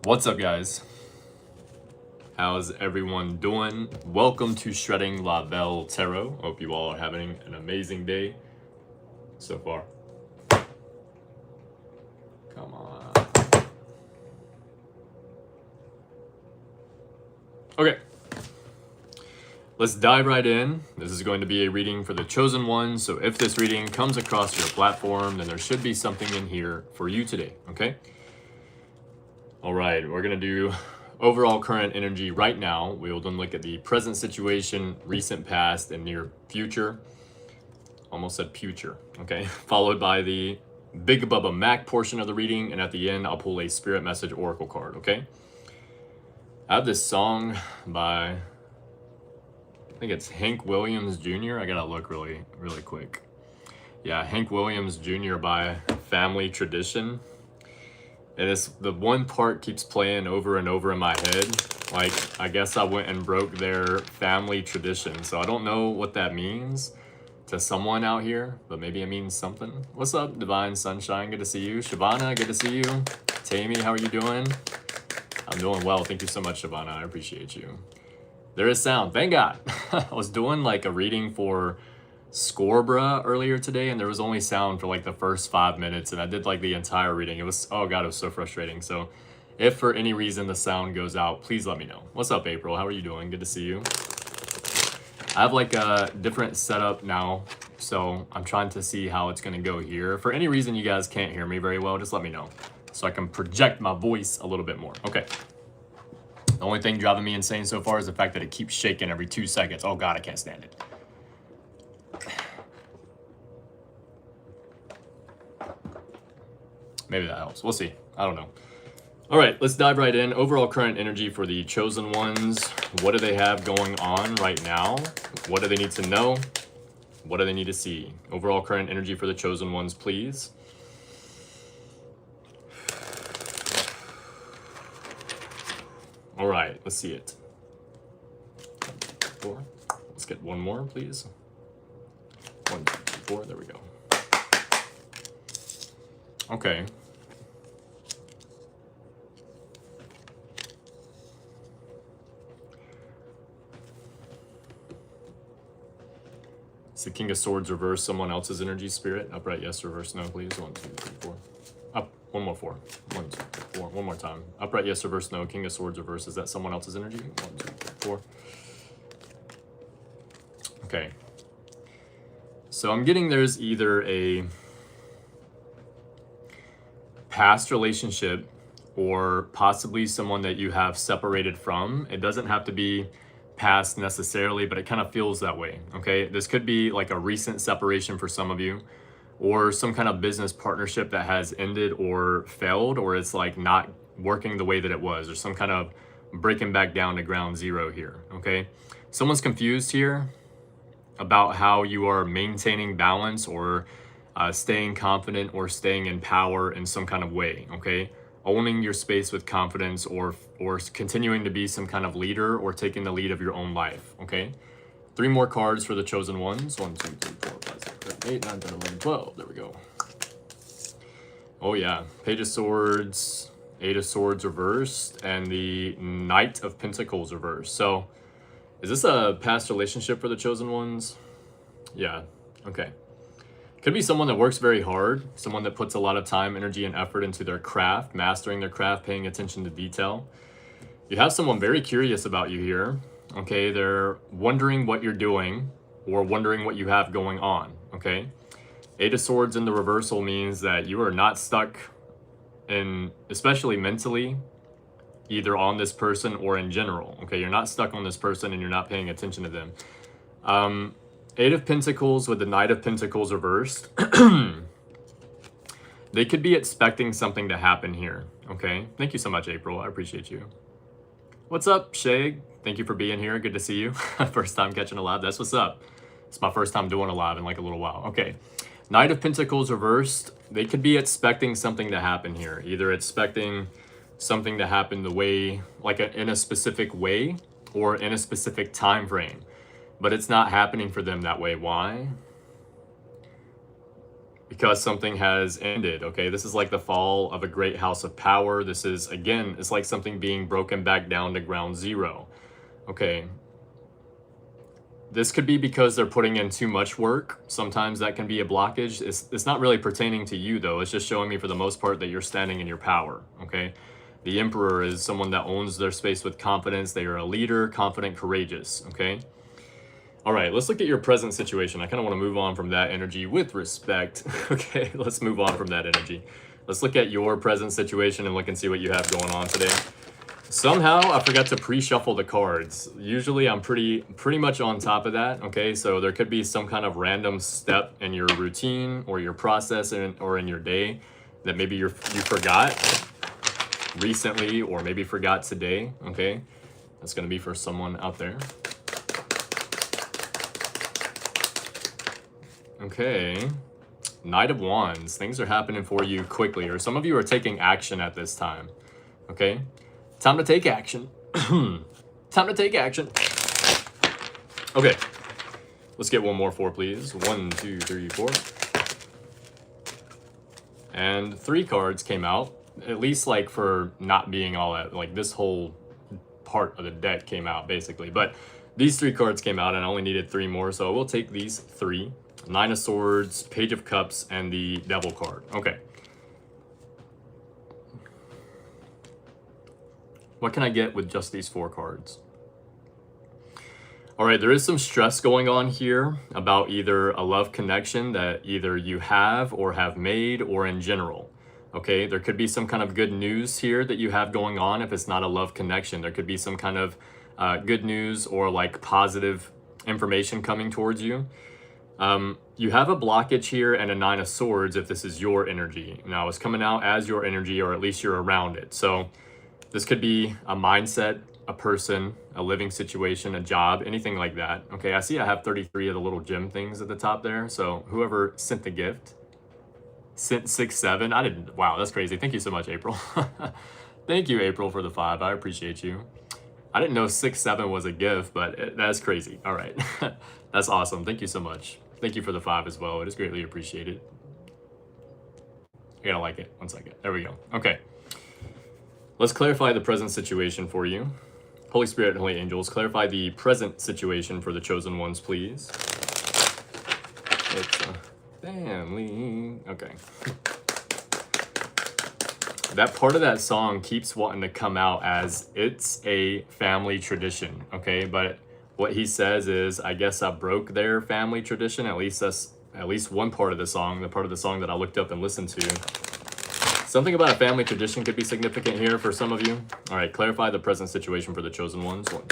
What's up, guys? How's everyone doing? Welcome to Shredding La Veil Tarot. Hope you all are having an amazing day so far. Come on. Okay. Let's dive right in. This is going to be a reading for the chosen ones. So if this reading comes across your platform, then there should be something in here for you today, okay? All right, we're gonna do overall current energy right now. We will then look at the present situation, recent past, and near future. Almost said future, okay? Followed by the Big Bubba Mac portion of the reading, and at the end, I'll pull a spirit message oracle card, okay? I have this song by, I think it's Hank Williams Jr. I gotta look really quick. Yeah, Hank Williams Jr. by Family Tradition. And it's the one part keeps playing over and over in my head. Like, I guess I went and broke their family tradition. So I don't know what that means to someone out here, but maybe it means something. What's up, Divine Sunshine? Good to see you. Shabana, good to see you. Tammy, how are you doing? I'm doing well. Thank you so much, Shabana. I appreciate you. There is sound. Thank God. I was doing like a reading for Scorbra earlier today, and there was only sound for like the first 5 minutes, and I did like the entire reading. It was, oh God, it was so frustrating. So if for any reason the sound goes out, please let me know. What's up, April? How are you doing? Good to see you. I have like a different setup now, so I'm trying to see how it's gonna go here. For any reason you guys can't hear me very well, just let me know so I can project my voice a little bit more. Okay. The only thing driving me insane so far is the fact that it keeps shaking every 2 seconds. Oh God, I can't stand it. Maybe that helps. We'll see. I don't know. All right, let's dive right in. Overall current energy for the chosen ones. What do they have going on right now? What do they need to know? What do they need to see? Overall current energy for the chosen ones, please. All right, let's see it. 4. Let's get one more, please. 1, 2, 3, 4. There we go. Okay. It's the King of Swords reverse, someone else's energy spirit. Upright, yes, reverse, no, please. 1, 2, 3, 4. Up, one more 4. 1, 2, 3, 4. One more time. Upright, yes, reverse, no. King of Swords reverse. Is that someone else's energy? 1, 2, 3, 4. Okay. So I'm getting there's either a past relationship or possibly someone that you have separated from. It doesn't have to be past necessarily, but it kind of feels that way, okay? This could be like a recent separation for some of you, or some kind of business partnership that has ended or failed, or it's like not working the way that it was, or some kind of breaking back down to ground zero here, okay? Someone's confused here about how you are maintaining balance or staying confident or staying in power in some kind of way, okay? Owning your space with confidence or continuing to be some kind of leader or taking the lead of your own life, okay? 3 more cards for the chosen ones. 1, 2, 3, 4, 5, 6, 7, 8, 9, 10, 11, 12. There we go. Oh yeah, Page of Swords, 8 of Swords reversed, and the Knight of Pentacles reversed. So is this a past relationship for the chosen ones? Yeah, okay. Could be someone that works very hard, someone that puts a lot of time, energy, and effort into their craft, mastering their craft, paying attention to detail. You have someone very curious about you here, okay? They're wondering what you're doing or wondering what you have going on, okay? 8 of Swords in the reversal means that you are not stuck in, especially mentally, either on this person or in general, okay? You're not stuck on this person and you're not paying attention to them. 8 of Pentacles with the Knight of Pentacles reversed. They could be expecting something to happen here, okay? Thank you so much, April. I appreciate you. What's up, Shag? Thank you for being here. Good to see you. First time catching a live. That's what's up. It's my first time doing a live in like a little while. Okay. Knight of Pentacles reversed. They could be expecting something to happen here. Either expecting something to happen the way, like in a specific way or in a specific time frame. But it's not happening for them that way. Why? because something has ended, okay? This is like the fall of a great house of power. This is, again, it's like something being broken back down to ground zero, okay? This could be because they're putting in too much work. Sometimes that can be a blockage. It's not really pertaining to you, though. It's just showing me for the most part that you're standing in your power, okay? The Emperor is someone that owns their space with confidence. They are a leader, confident, courageous, okay? All right, let's look at your present situation. I kind of want to move on from that energy with respect. Okay, let's move on from that energy. Let's look at your present situation and look and see what you have going on today. Somehow I forgot to pre-shuffle the cards. Usually I'm pretty much on top of that, okay? So there could be some kind of random step in your routine or your process or in your day that maybe you forgot recently or maybe forgot today, okay? That's going to be for someone out there. Okay, Knight of Wands. Things are happening for you quickly, or some of you are taking action at this time, okay? Time to take action. Time to take action. Okay, let's get one more 4, please. 1, 2, 3, 4. And 3 cards came out, at least like for not being all that, like this whole part of the deck came out basically. But these 3 cards came out and I only needed 3 more, so we'll take these 3. 9 of Swords, Page of Cups, and the Devil card. Okay. What can I get with just these 4 cards? All right, there is some stress going on here about either a love connection that either you have or have made or in general. Okay, there could be some kind of good news here that you have going on if it's not a love connection. There could be some kind of good news or like positive information coming towards you. You have a blockage here and a 9 of Swords if this is your energy. Now it's coming out as your energy, or at least you're around it. So this could be a mindset, a person, a living situation, a job, anything like that. Okay, I see I have 33 of the little gem things at the top there. So whoever sent the gift, sent 6, 7. I didn't, wow, that's crazy. Thank you so much, April. Thank you, April, for the 5. I appreciate you. I didn't know 6, 7 was a gift, but that's crazy. All right, that's awesome. Thank you so much. Thank you for the 5 as well. It is greatly appreciated. I gotta like it. 1 second. There we go. Okay. Let's clarify the present situation for you. Holy Spirit and Holy Angels, clarify the present situation for the chosen ones, please. It's a family. Okay. That part of that song keeps wanting to come out as it's a family tradition, okay? But what he says is, I guess I broke their family tradition. At least that's at least one part of the song, the part of the song that I looked up and listened to. Something about a family tradition could be significant here for some of you. All right, clarify the present situation for the chosen ones. 1.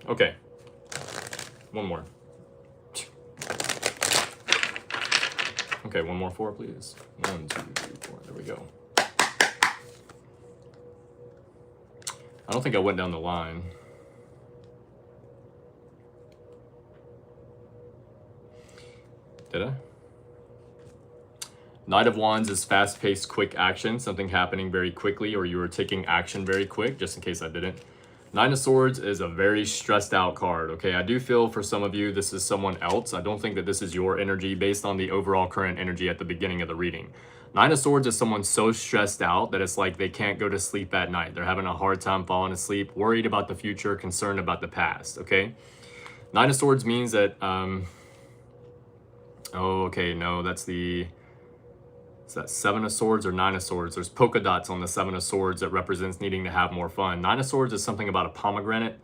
Okay. 1 more. Okay, 1 more 4, please. 1, 2, 3, 4. There we go. I don't think I went down the line. Did I? Knight of Wands is fast-paced, quick action, something happening very quickly, or you are taking action very quick, just in case I didn't. 9 of Swords is a very stressed out card, okay? I do feel for some of you this is someone else. I don't think that this is your energy based on the overall current energy at the beginning of the reading. 9 of Swords is someone so stressed out that it's like they can't go to sleep at night. They're having a hard time falling asleep, worried about the future, concerned about the past, okay? 9 of Swords means that, oh, okay, no, that's the... Is that 7 of Swords or 9 of Swords? There's polka dots on the 7 of Swords that represents needing to have more fun. 9 of Swords is something about a pomegranate.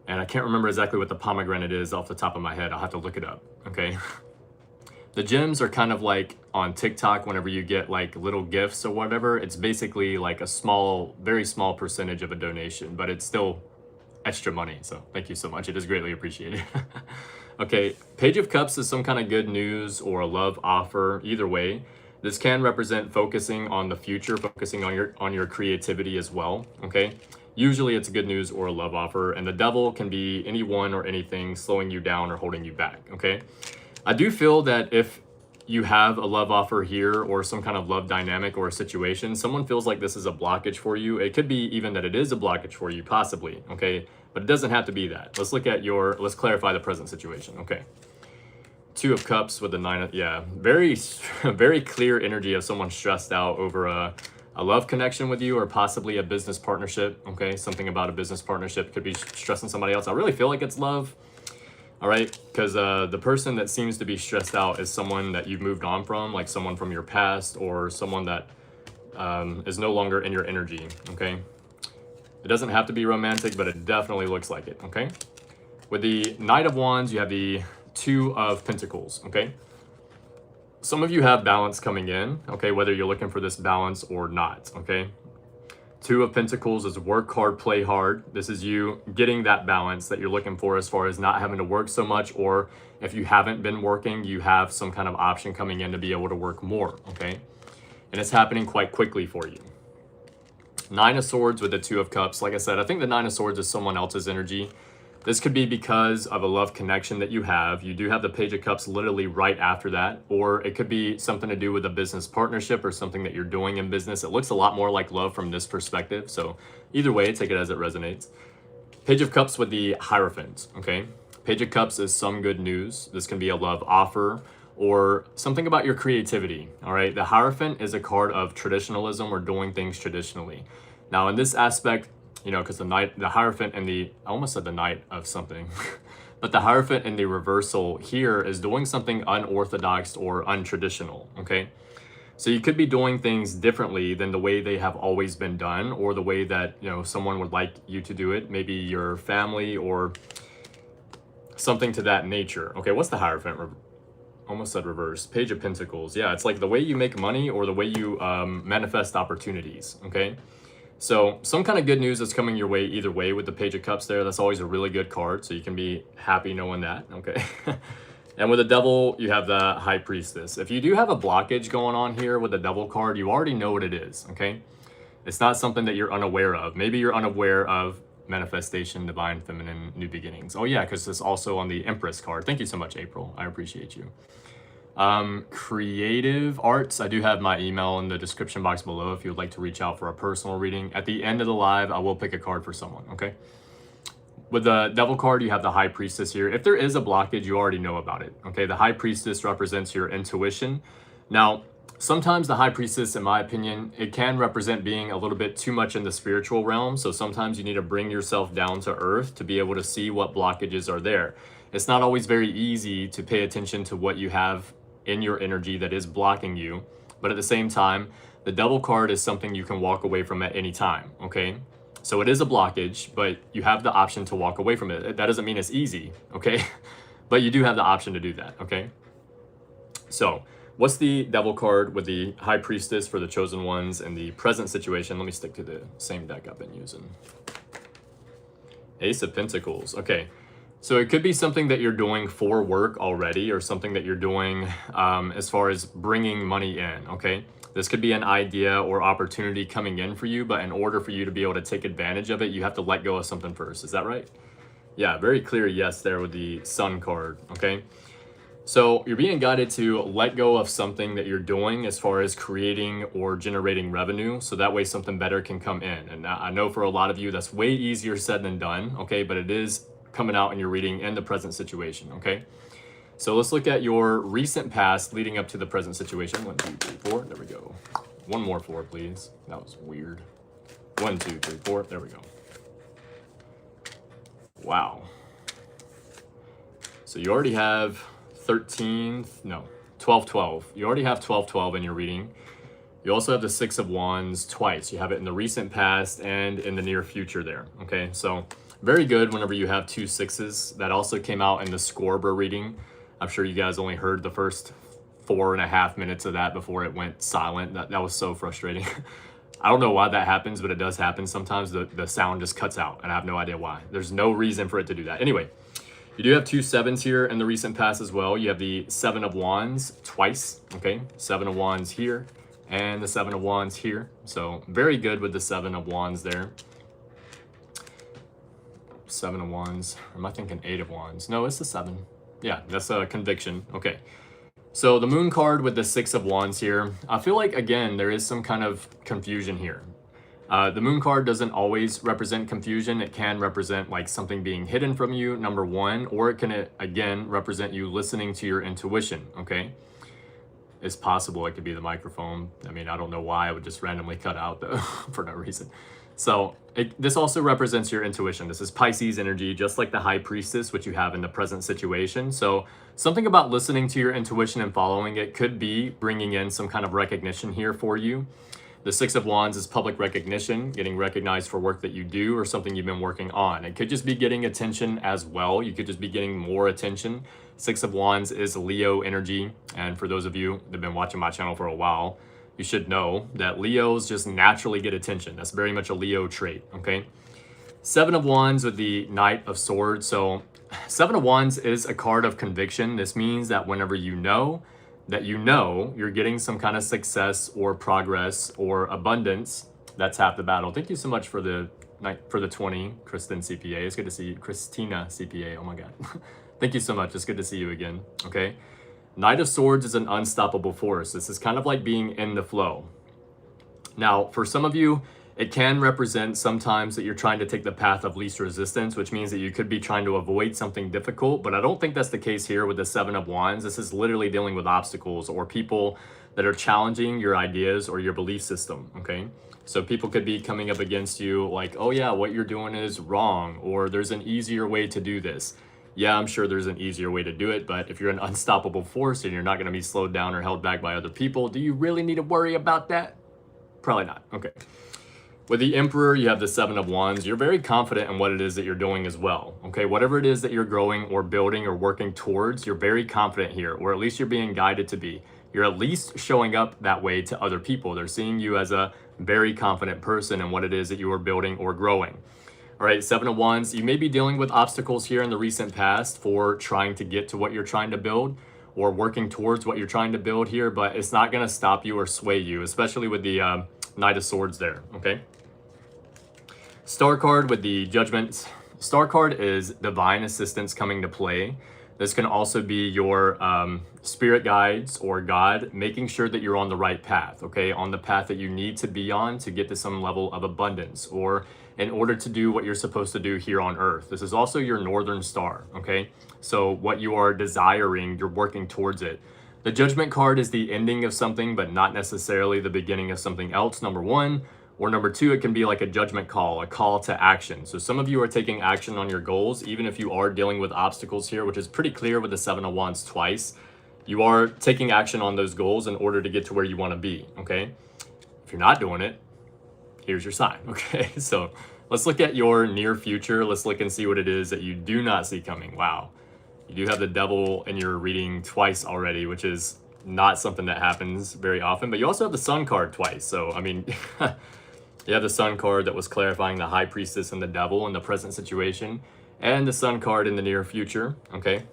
And I can't remember exactly what the pomegranate is off the top of my head. I'll have to look it up, okay? The gems are kind of like on TikTok whenever you get like little gifts or whatever. It's basically like a small, very small percentage of a donation, but it's still extra money. So thank you so much. It is greatly appreciated. Okay, Page of Cups is some kind of good news or a love offer. Either way. This can represent focusing on the future, focusing on your creativity as well, okay? Usually it's good news or a love offer, and the Devil can be anyone or anything slowing you down or holding you back, okay? I do feel that if you have a love offer here or some kind of love dynamic or a situation, someone feels like this is a blockage for you. It could be even that it is a blockage for you, possibly, okay? But it doesn't have to be that. Let's look at let's clarify the present situation, okay? Two of Cups with the Nine of, yeah, very, very clear energy of someone stressed out over a love connection with you or possibly a business partnership, okay? Something about a business partnership could be stressing somebody else. I really feel like it's love. All right, because the person that seems to be stressed out is someone that you've moved on from, like someone from your past or someone that is no longer in your energy, okay? It doesn't have to be romantic, but it definitely looks like it, okay? With the Knight of Wands, you have the Two of Pentacles, okay? Some of you have balance coming in, okay, whether you're looking for this balance or not, okay? Two of Pentacles is work hard, play hard. This is you getting that balance that you're looking for as far as not having to work so much, or if you haven't been working, you have some kind of option coming in to be able to work more, okay? And it's happening quite quickly for you. Nine of Swords with the Two of Cups. Like I said, I think the Nine of Swords is someone else's energy. This could be because of a love connection that you have. You do have the Page of Cups literally right after that, or it could be something to do with a business partnership or something that you're doing in business. It looks a lot more like love from this perspective. So either way, take it as it resonates. Page of Cups with the Hierophant, okay? Page of Cups is some good news. This can be a love offer or something about your creativity, all right? The Hierophant is a card of traditionalism or doing things traditionally. Now in this aspect, you know, because the Hierophant and I almost said the Knight of something, but the Hierophant in the reversal here is doing something unorthodox or untraditional, okay? So you could be doing things differently than the way they have always been done or the way that, you know, someone would like you to do it, maybe your family or something to that nature. Okay, what's the Hierophant? Almost said reverse. Page of Pentacles. Yeah, it's like the way you make money or the way you manifest opportunities, okay? So some kind of good news is coming your way either way with the Page of Cups there. That's always a really good card, so you can be happy knowing that, okay? And with the Devil, you have the High Priestess. If you do have a blockage going on here with the Devil card, you already know what it is, okay? It's not something that you're unaware of. Maybe you're unaware of manifestation, divine feminine, new beginnings. Oh yeah, because it's also on the Empress card. Thank you so much, April. I appreciate you. Creative arts, I do have my email in the description box below if you would like to reach out for a personal reading. At the end of the live, I will pick a card for someone, okay? With the Devil card, you have the High Priestess here. If there is a blockage, you already know about it, okay? The High Priestess represents your intuition. Now, sometimes the High Priestess, in my opinion, it can represent being a little bit too much in the spiritual realm. So sometimes you need to bring yourself down to earth to be able to see what blockages are there. It's not always very easy to pay attention to what you have in your energy that is blocking you. But at the same time, the Devil card is something you can walk away from at any time, okay? So it is a blockage, but you have the option to walk away from it. That doesn't mean it's easy, okay? But you do have the option to do that, okay? So what's the Devil card with the High Priestess for the chosen ones and the present situation? Let me stick to the same deck I've been using. Ace of Pentacles, okay. So it could be something that you're doing for work already or something that you're doing as far as bringing money in, okay? This could be an idea or opportunity coming in for you, but in order for you to be able to take advantage of it, you have to let go of something first. Is that right? Yeah, very clear yes there with the Sun card, okay? So you're being guided to let go of something that you're doing as far as creating or generating revenue, so that way something better can come in. And I know for a lot of you, that's way easier said than done, okay? But it is coming out in your reading in the present situation, okay? So let's look at your recent past leading up to the present situation. 1, 2, 3, 4, there we go. One more 4, please. That was weird. 1, 2, 3, 4, there we go. Wow. So you already have 12, 12. You already have 12, 12 in your reading. You also have the 6 of Wands twice. You have it in the recent past and in the near future there, okay? So very good whenever you have 2 6s. That also came out in the Scorbra reading. I'm sure you guys only heard the first 4.5 minutes of that before it went silent. That was so frustrating. I don't know why that happens, but it does happen sometimes. The sound just cuts out, and I have no idea why. There's no reason for it to do that. Anyway, you do have 2 7s here in the recent past as well. You have the 7 of Wands twice, okay? 7 of Wands here and the 7 of Wands here. So very good with the 7 of Wands there. 7 of Wands. Or am I thinking 8 of Wands? No, it's the 7. Yeah, that's a conviction. Okay. So the moon card with the 6 of Wands here, I feel like, again, there is some kind of confusion here. The moon card doesn't always represent confusion. It can represent like something being hidden from you, number one, or it can, again, represent you listening to your intuition, okay? It's possible it could be the microphone. I mean, I don't know why I would just randomly cut out though, for no reason. So this also represents your intuition. This is Pisces energy, just like the High Priestess, which you have in the present situation. So something about listening to your intuition and following it could be bringing in some kind of recognition here for you. The 6 of Wands is public recognition, getting recognized for work that you do or something you've been working on. It could just be getting attention as well. You could just be getting more attention. 6 of Wands is Leo energy. And for those of you that have been watching my channel for a while, you should know that Leos just naturally get attention. That's very much a Leo trait, okay? 7 of Wands with the Knight of Swords. So 7 of Wands is a card of conviction. This means that whenever you know that you're getting some kind of success or progress or abundance, that's half the battle. Thank you so much for the 20, Kristen CPA. It's good to see you. Christina CPA, oh my God. Thank you so much. It's good to see you again, okay? Knight of Swords is an unstoppable force. This is kind of like being in the flow. Now, for some of you, it can represent sometimes that you're trying to take the path of least resistance, which means that you could be trying to avoid something difficult, but I don't think that's the case here with the 7 of Wands. This is literally dealing with obstacles or people that are challenging your ideas or your belief system, okay? So people could be coming up against you like, oh yeah, what you're doing is wrong, or there's an easier way to do this. Yeah, I'm sure there's an easier way to do it, but if you're an unstoppable force and you're not going to be slowed down or held back by other people, do you really need to worry about that? Probably not. Okay. With the Emperor, you have the 7 of Wands. You're very confident in what it is that you're doing as well. Okay, whatever it is that you're growing or building or working towards, you're very confident here, or at least you're being guided to be. You're at least showing up that way to other people. They're seeing you as a very confident person in what it is that you are building or growing. All right, 7 of Wands, you may be dealing with obstacles here in the recent past for trying to get to what you're trying to build or working towards what you're trying to build here, but it's not going to stop you or sway you, especially with the Knight of Swords there, okay? Star card with the Judgment. Star card is divine assistance coming to play. This can also be your spirit guides or God, making sure that you're on the right path, okay? On the path that you need to be on to get to some level of abundance or in order to do what you're supposed to do here on earth. This is also your northern star, okay? So what you are desiring, you're working towards it. The Judgment card is the ending of something, but not necessarily the beginning of something else, number one. Or number two, it can be like a judgment call, a call to action. So some of you are taking action on your goals, even if you are dealing with obstacles here, which is pretty clear with the 7 of Wands twice. You are taking action on those goals in order to get to where you want to be, okay? If you're not doing it, here's your sign, okay? So let's look at your near future. Let's look and see what it is that you do not see coming. Wow. You do have the Devil in your reading twice already, which is not something that happens very often, but you also have the Sun card twice. So, I mean, you have the Sun card that was clarifying the High Priestess and the Devil in the present situation, and the Sun card in the near future, okay?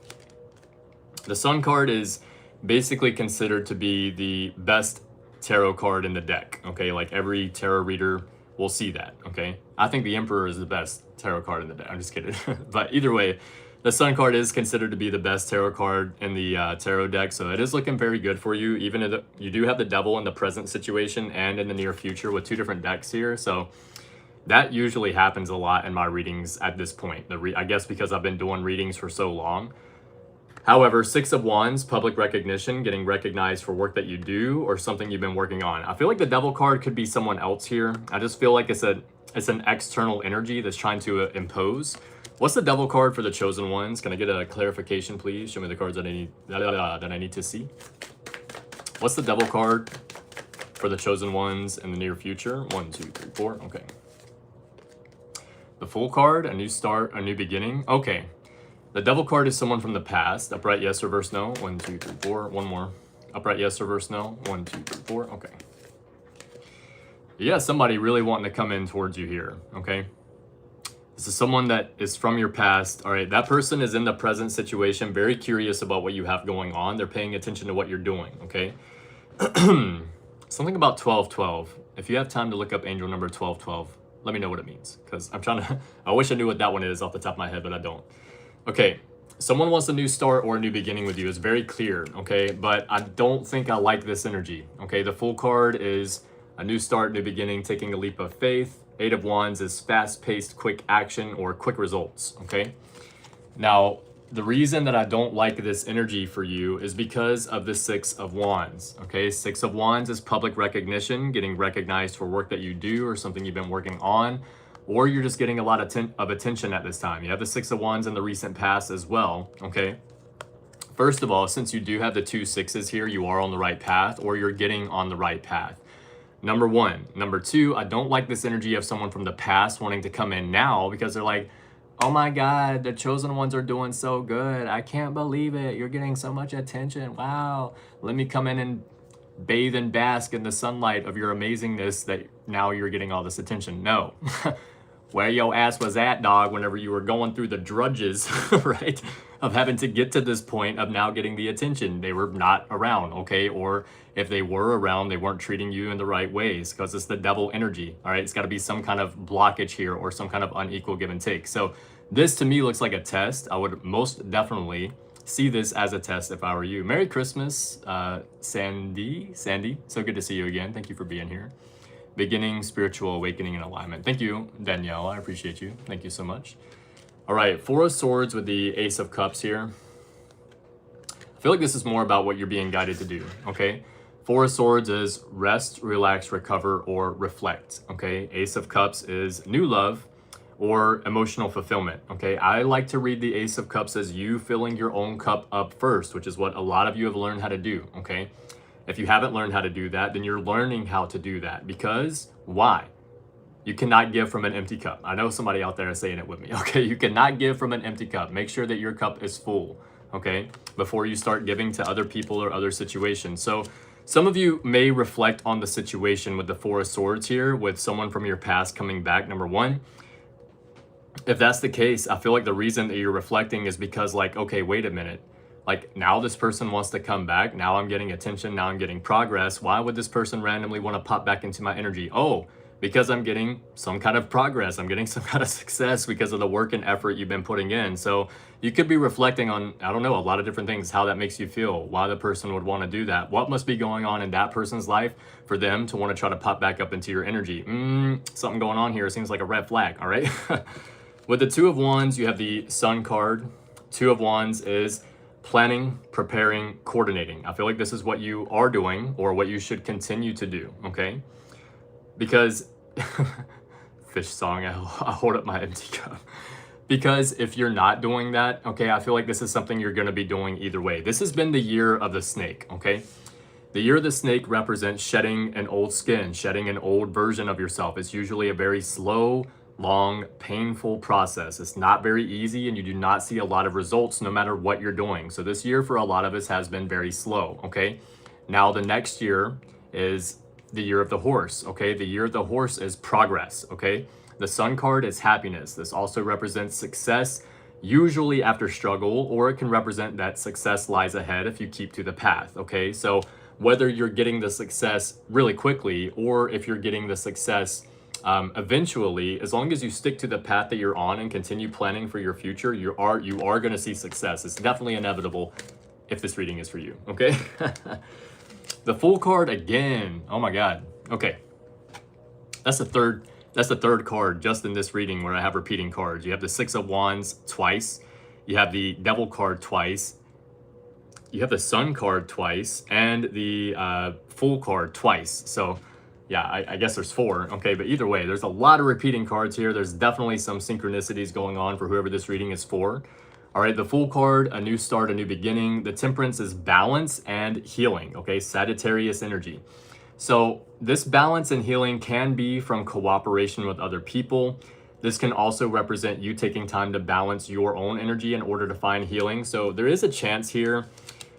The Sun card is basically considered to be the best tarot card in the deck, okay? Like every tarot reader will see that, okay? I think the Emperor is the best tarot card in the deck. I'm just kidding. But either way, the Sun card is considered to be the best tarot card in the tarot deck, so it is looking very good for you. Even if you do have the Devil in the present situation and in the near future with two different decks here, so that usually happens a lot in my readings at this point. I guess because I've been doing readings for so long. However, 6 of Wands, public recognition, getting recognized for work that you do or something you've been working on. I feel like the Devil card could be someone else here. I just feel like it's an external energy that's trying to impose. What's the Devil card for the chosen ones? Can I get a clarification, please? Show me the cards that I need to see. What's the Devil card for the chosen ones in the near future? 1, 2, 3, 4. Okay. The Fool card, a new start, a new beginning. Okay. The Devil card is someone from the past. Upright yes, reverse no. 1, 2, 3, 4. One more. Upright yes, reverse no. 1, 2, 3, 4. Okay. Yeah, somebody really wanting to come in towards you here. Okay. This is someone that is from your past. All right. That person is in the present situation, very curious about what you have going on. They're paying attention to what you're doing. Okay. Something about 1212. If you have time to look up angel number 1212, let me know what it means. Because I'm trying to, I wish I knew what that one is off the top of my head, but I don't. Okay, Someone wants a new start or a new beginning with you. It's very clear, okay? But I don't think I like this energy, okay? The Fool card is a new start, new beginning, taking a leap of faith. Eight of Wands is fast-paced, quick action or quick results, okay? Now, the reason that I don't like this energy for you is because of the Six of Wands, okay? Six of Wands is public recognition, getting recognized for work that you do or something you've been working on, or you're just getting a lot of attention at this time. You have the Six of Wands in the recent past as well, okay? First of all, since you do have the two sixes here, you are on the right path, or you're getting on the right path. Number one. Number two, I don't like this energy of someone from the past wanting to come in now because they're like, oh my God, the chosen ones are doing so good. I can't believe it. You're getting so much attention. Wow. Let me come in and bathe and bask in the sunlight of your amazingness that now you're getting all this attention. No. Where your ass was at, dog, whenever you were going through the drudges, right, of having to get to this point of now getting the attention. They were not around, okay? Or if they were around, they weren't treating you in the right ways because it's the devil energy, all right? It's got to be some kind of blockage here or some kind of unequal give and take. So this to me looks like a test. I would most definitely see this as a test if I were you. Merry Christmas, Sandy. So good to see you again. Thank you for being here. Beginning, spiritual awakening, and alignment. Thank you, Danielle. I appreciate you. Thank you so much. All right, Four of Swords with the Ace of Cups here. I feel like this is more about what you're being guided to do, okay? Four of Swords is rest, relax, recover, or reflect, okay? Ace of Cups is new love or emotional fulfillment, okay? I like to read the Ace of Cups as you filling your own cup up first, which is what a lot of you have learned how to do, okay? If you haven't learned how to do that, then you're learning how to do that. Because why? You cannot give from an empty cup. I know somebody out there is saying it with me, okay? You cannot give from an empty cup. Make sure that your cup is full, okay? Before you start giving to other people or other situations. So some of you may reflect on the situation with the Four of Swords here, with someone from your past coming back, number one. If that's the case, I feel like the reason that you're reflecting is because like, okay, wait a minute. Like now this person wants to come back. Now I'm getting attention. Now I'm getting progress. Why would this person randomly want to pop back into my energy? Oh, because I'm getting some kind of progress. I'm getting some kind of success because of the work and effort you've been putting in. So you could be reflecting on, I don't know, a lot of different things, how that makes you feel, why the person would want to do that. What must be going on in that person's life for them to want to try to pop back up into your energy? Something going on here. It seems like a red flag, all right? With the Two of Wands, you have the Sun card. Two of Wands is planning, preparing, coordinating. I feel like this is what you are doing or what you should continue to do, okay? Because, fish song, I hold up my empty cup. Because if you're not doing that, okay, I feel like this is something you're gonna be doing either way. This has been the year of the snake, okay? The year of the snake represents shedding an old skin, shedding an old version of yourself. It's usually a very slow, long, painful process. It's not very easy and you do not see a lot of results no matter what you're doing. So this year for a lot of us has been very slow, okay? Now the next year is the year of the horse, okay? The year of the horse is progress, okay? The Sun card is happiness. This also represents success, usually after struggle, or it can represent that success lies ahead if you keep to the path, okay? So whether you're getting the success really quickly or if you're getting the success eventually, as long as you stick to the path that you're on and continue planning for your future, you are going to see success. It's definitely inevitable if this reading is for you, okay? The Fool card again. Oh my God. Okay. That's the third card just in this reading where I have repeating cards. You have the Six of Wands twice. You have the Devil card twice. You have the Sun card twice and the Fool card twice. So yeah, I guess there's four, okay? But either way, there's a lot of repeating cards here. There's definitely some synchronicities going on for whoever this reading is for. All right, the Fool card, a new start, a new beginning. The Temperance is balance and healing, okay? Sagittarius energy. So this balance and healing can be from cooperation with other people. This can also represent you taking time to balance your own energy in order to find healing. So there is a chance here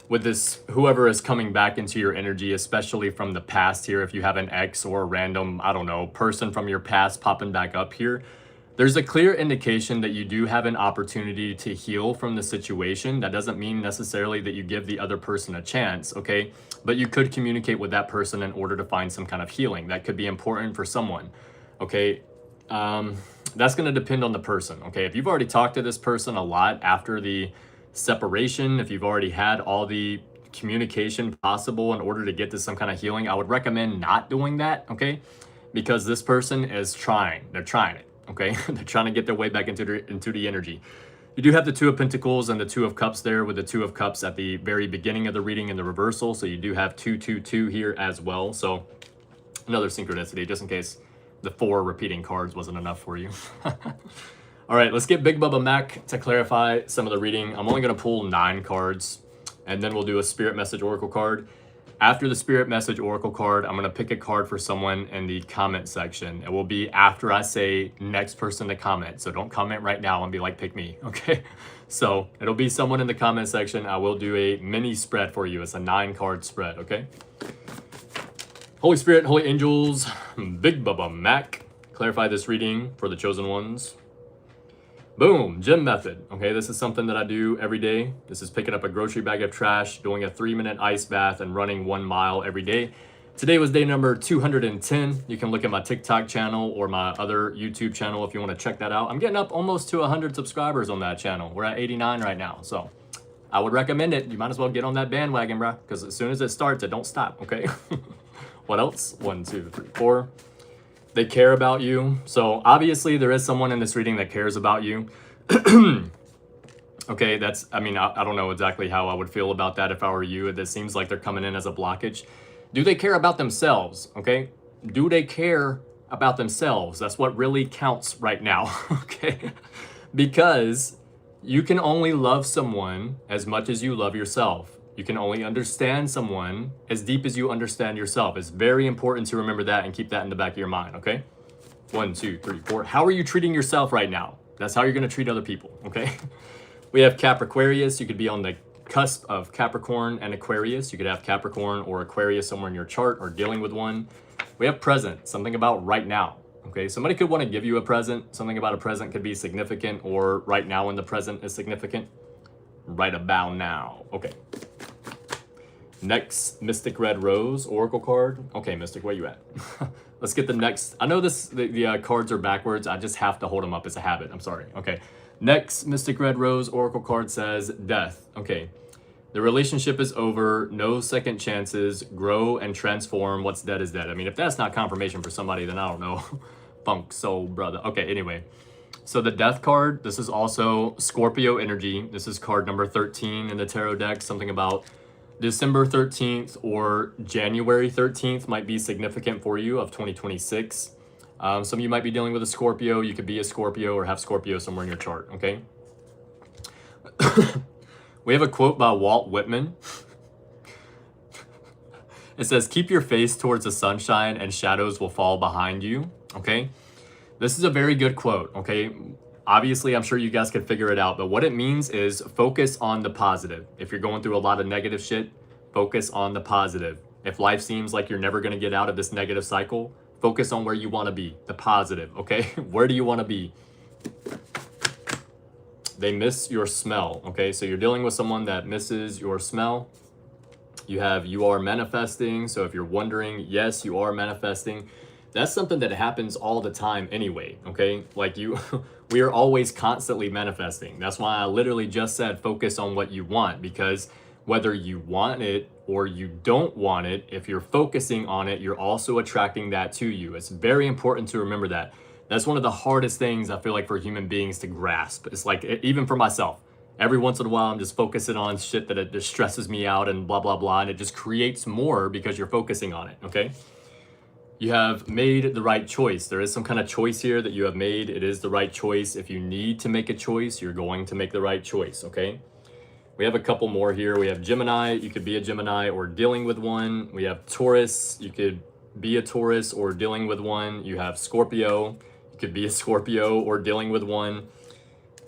with this, whoever is coming back into your energy, especially from the past here, if you have an ex or a random, I don't know, person from your past popping back up here, there's a clear indication that you do have an opportunity to heal from the situation. That doesn't mean necessarily that you give the other person a chance, okay? But you could communicate with that person in order to find some kind of healing. That could be important for someone, okay? That's gonna depend on the person, okay? If you've already talked to this person a lot after the separation, if you've already had all the communication possible in order to get to some kind of healing, I would recommend not doing that, okay? Because this person is trying. They're trying it, okay? They're trying to get their way back into the energy. You do have the Two of Pentacles and the Two of Cups there, with the Two of Cups at the very beginning of the reading in the reversal. So you do have 222 here as well. So another synchronicity, just in case the 4 repeating cards wasn't enough for you. All right, let's get Big Bubba Mac to clarify some of the reading. I'm only going to pull 9 cards, and then we'll do a Spirit Message Oracle card. After the Spirit Message Oracle card, I'm going to pick a card for someone in the comment section. It will be after I say next person to comment. So don't comment right now and be like, pick me, okay? So it'll be someone in the comment section. I will do a mini spread for you. It's a 9-card spread, okay? Holy Spirit, Holy Angels, Big Bubba Mac, clarify this reading for the chosen ones. Boom, gym method. Okay, this is something that I do every day. This is picking up a grocery bag of trash, doing a 3-minute ice bath, and running 1 mile every day. Today was day number 210. You can look at my TikTok channel or my other YouTube channel if you want to check that out. I'm getting up almost to 100 subscribers on that channel. We're at 89 right now, so I would recommend it. You might as well get on that bandwagon, bro, because as soon as it starts, it don't stop, okay? What else? 1, 2, 3, 4. They care about you. So obviously there is someone in this reading that cares about you. Okay, that's, I mean, I don't know exactly how I would feel about that if I were you. It seems like they're coming in as a blockage. Do they care about themselves? Okay, do they care about themselves? That's what really counts right now, okay? Because you can only love someone as much as you love yourself. You can only understand someone as deep as you understand yourself. It's very important to remember that and keep that in the back of your mind, okay? 1, 2, 3, 4. How are you treating yourself right now? That's how you're going to treat other people, okay? We have Capriquarius. You could be on the cusp of Capricorn and Aquarius. You could have Capricorn or Aquarius somewhere in your chart or dealing with one. We have present, something about right now, okay? Somebody could want to give you a present. Something about a present could be significant, or right now in the present is significant. Right about now, okay. Next, Mystic Red Rose Oracle card. Okay, Mystic, where you at? Let's get the next. I know the cards are backwards. I just have to hold them up. It's a habit. I'm sorry. Okay. Next, Mystic Red Rose Oracle card says death. Okay. The relationship is over. No second chances. Grow and transform. What's dead is dead. I mean, if that's not confirmation for somebody, then I don't know. Funk soul brother. Okay, anyway. So the death card, this is also Scorpio energy. This is card number 13 in the tarot deck. Something about December 13th or January 13th might be significant for you of 2026. Some of you might be dealing with a Scorpio. You could be a Scorpio or have Scorpio somewhere in your chart, okay? We have a quote by Walt Whitman. It says, keep your face towards the sunshine and shadows will fall behind you, okay? This is a very good quote, okay? Obviously, I'm sure you guys can figure it out, but what it means is focus on the positive. If you're going through a lot of negative shit, focus on the positive. If life seems like you're never gonna get out of this negative cycle, focus on where you wanna be, the positive, okay? Where do you wanna be? They miss your smell, okay? So you're dealing with someone that misses your smell. You are manifesting. So if you're wondering, yes, you are manifesting. That's something that happens all the time anyway, okay? Like we are always constantly manifesting. That's why I literally just said focus on what you want, because whether you want it or you don't want it, if you're focusing on it, you're also attracting that to you. It's very important to remember that. That's one of the hardest things I feel like for human beings to grasp. It's like, even for myself, every once in a while I'm just focusing on shit that it just stresses me out and blah, blah, blah. And it just creates more because you're focusing on it, okay? You have made the right choice. There is some kind of choice here that you have made. It is the right choice. If you need to make a choice, you're going to make the right choice, okay? We have a couple more here. We have Gemini. You could be a Gemini or dealing with one. We have Taurus. You could be a Taurus or dealing with one. You have Scorpio. You could be a Scorpio or dealing with one.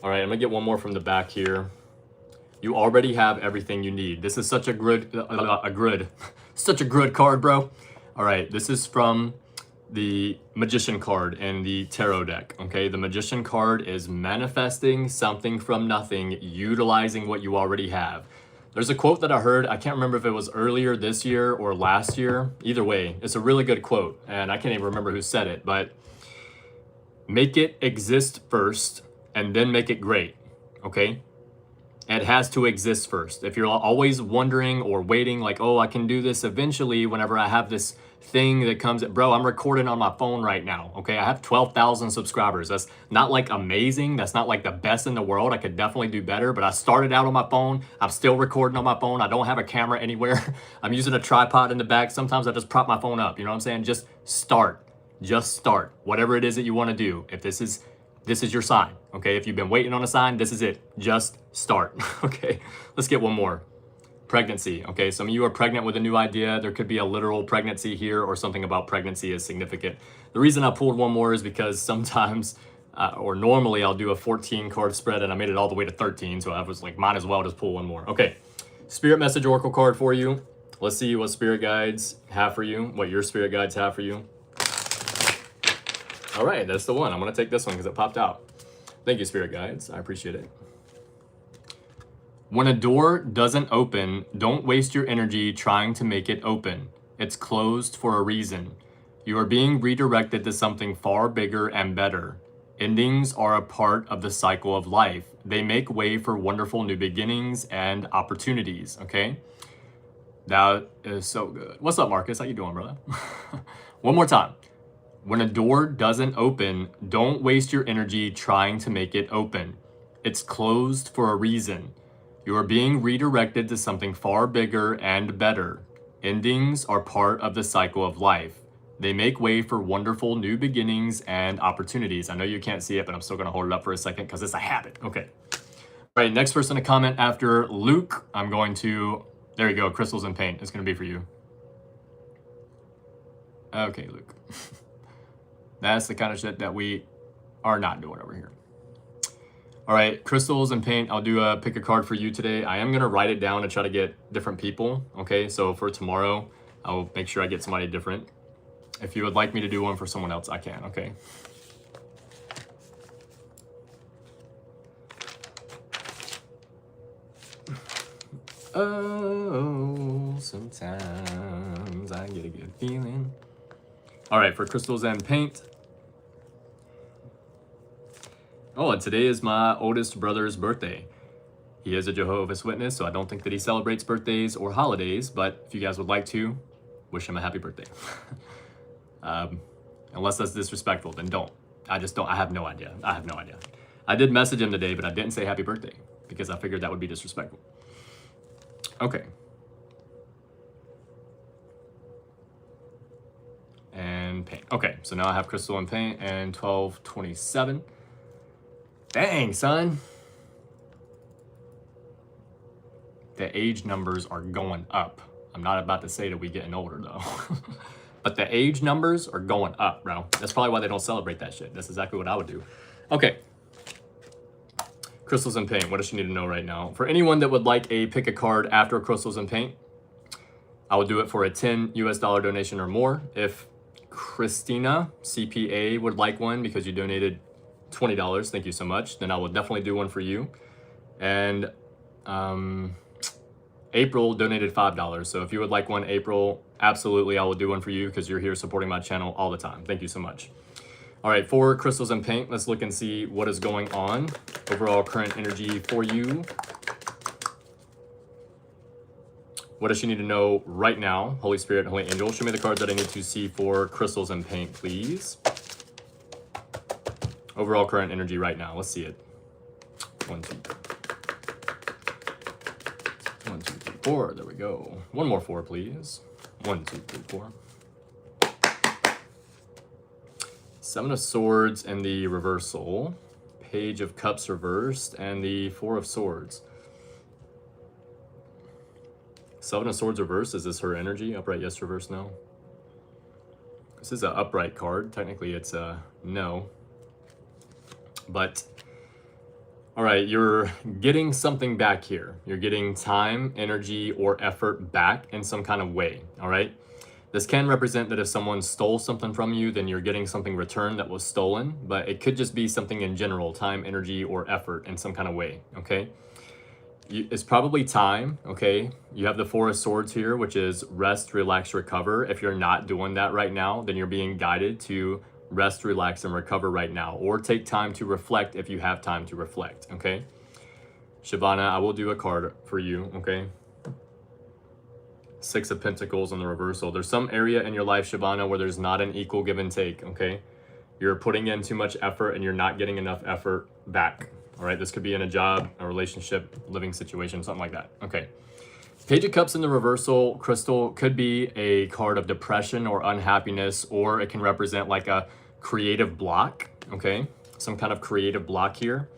All right, I'm gonna get one more from the back here. You already have everything you need. This is such a good, such a good card, bro. All right, this is from the Magician card in the tarot deck, okay? The Magician card is manifesting something from nothing, utilizing what you already have. There's a quote that I heard, I can't remember if it was earlier this year or last year. Either way, it's a really good quote, and I can't even remember who said it, but make it exist first, and then make it great, okay? It has to exist first. If you're always wondering or waiting like, oh, I can do this eventually whenever I have this thing that comes, bro, I'm recording on my phone right now, okay? I have 12,000 subscribers. That's not like amazing. That's not like the best in the world. I could definitely do better, but I started out on my phone. I'm still recording on my phone. I don't have a camera anywhere. I'm using a tripod in the back. Sometimes I just prop my phone up, you know what I'm saying? Just start, whatever it is that you wanna do. If this is your sign, okay? If you've been waiting on a sign, this is it. Just start, okay? Let's get one more. Pregnancy, okay? Some of you are pregnant with a new idea. There could be a literal pregnancy here or something about pregnancy is significant. The reason I pulled one more is because sometimes, or normally I'll do a 14 card spread and I made it all the way to 13. So I was like, might as well just pull one more. Okay, Spirit Message Oracle card for you. Let's see what Spirit Guides have for you, what your Spirit Guides have for you. All right, that's the one. I'm gonna take this one because it popped out. Thank you, Spirit Guides. I appreciate it. When a door doesn't open, don't waste your energy trying to make it open. It's closed for a reason. You are being redirected to something far bigger and better. Endings are a part of the cycle of life. They make way for wonderful new beginnings and opportunities, okay? That is so good. What's up, Marcus? How you doing, brother? One more time. When a door doesn't open, don't waste your energy trying to make it open. It's closed for a reason. You are being redirected to something far bigger and better. Endings are part of the cycle of life. They make way for wonderful new beginnings and opportunities. I know you can't see it, but I'm still gonna hold it up for a second because it's a habit. Okay. All right, next person to comment after Luke, I'm going to, there you go, Crystals and Paint. It's gonna be for you. Okay, Luke. That's the kind of shit that we are not doing over here. All right, Crystals and Paint, I'll do pick a card for you today. I am gonna write it down and try to get different people, okay? So for tomorrow, I'll make sure I get somebody different. If you would like me to do one for someone else, I can, okay? Oh, sometimes I get a good feeling. All right, for Crystals and Paint. Oh, and today is my oldest brother's birthday. He is a Jehovah's Witness, so I don't think that he celebrates birthdays or holidays, but if you guys would like to, wish him a happy birthday. Unless that's disrespectful, then don't. I just don't, I have no idea. I have no idea. I did message him today, but I didn't say happy birthday because I figured that would be disrespectful. Okay. And Paint. Okay, so now I have Crystal and Paint and 1227. Dang, son. The age numbers are going up. I'm not about to say that we getting older though. But the age numbers are going up, bro. That's probably why they don't celebrate that shit. That's exactly what I would do. Okay. Crystals and Paint, what does she need to know right now? For anyone that would like a pick a card after Crystals and Paint, I will do it for a $10 US donation or more. If Christina, CPA, would like one because you donated $20, thank you so much, then I will definitely do one for you. And April donated $5, so if you would like one, April, absolutely I will do one for you because you're here supporting my channel all the time. Thank you so much. All right, for Crystals and Paint, let's look and see what is going on. Overall current energy for you. What does she need to know right now? Holy Spirit, Holy Angel, show me the cards that I need to see for Crystals and Paint, please. Overall current energy right now. Let's see it. 1, 2, 3. 1, 2, 3, 4. There we go. One more 4, please. 1, 2, 3, 4. 7 of Swords and the reversal. Page of Cups reversed and the 4 of Swords. 7 of Swords reversed. Is this her energy? Upright, yes, reverse, no. This is an upright card. Technically, it's a no. But, all right, you're getting something back here. You're getting time, energy, or effort back in some kind of way, all right? This can represent that if someone stole something from you, then you're getting something returned that was stolen, but it could just be something in general, time, energy, or effort in some kind of way, okay? It's probably time, okay? You have the 4 of Swords here, which is rest, relax, recover. If you're not doing that right now, then you're being guided to rest, relax, and recover right now, or take time to reflect if you have time to reflect, okay? Shabana, I will do a card for you, okay? Six of Pentacles in the reversal. There's some area in your life, Shabana, where there's not an equal give and take, okay? You're putting in too much effort and you're not getting enough effort back, all right? This could be in a job, a relationship, living situation, something like that, okay? Page of Cups in the reversal, Crystal, could be a card of depression or unhappiness, or it can represent like a creative block, okay? Some kind of creative block here.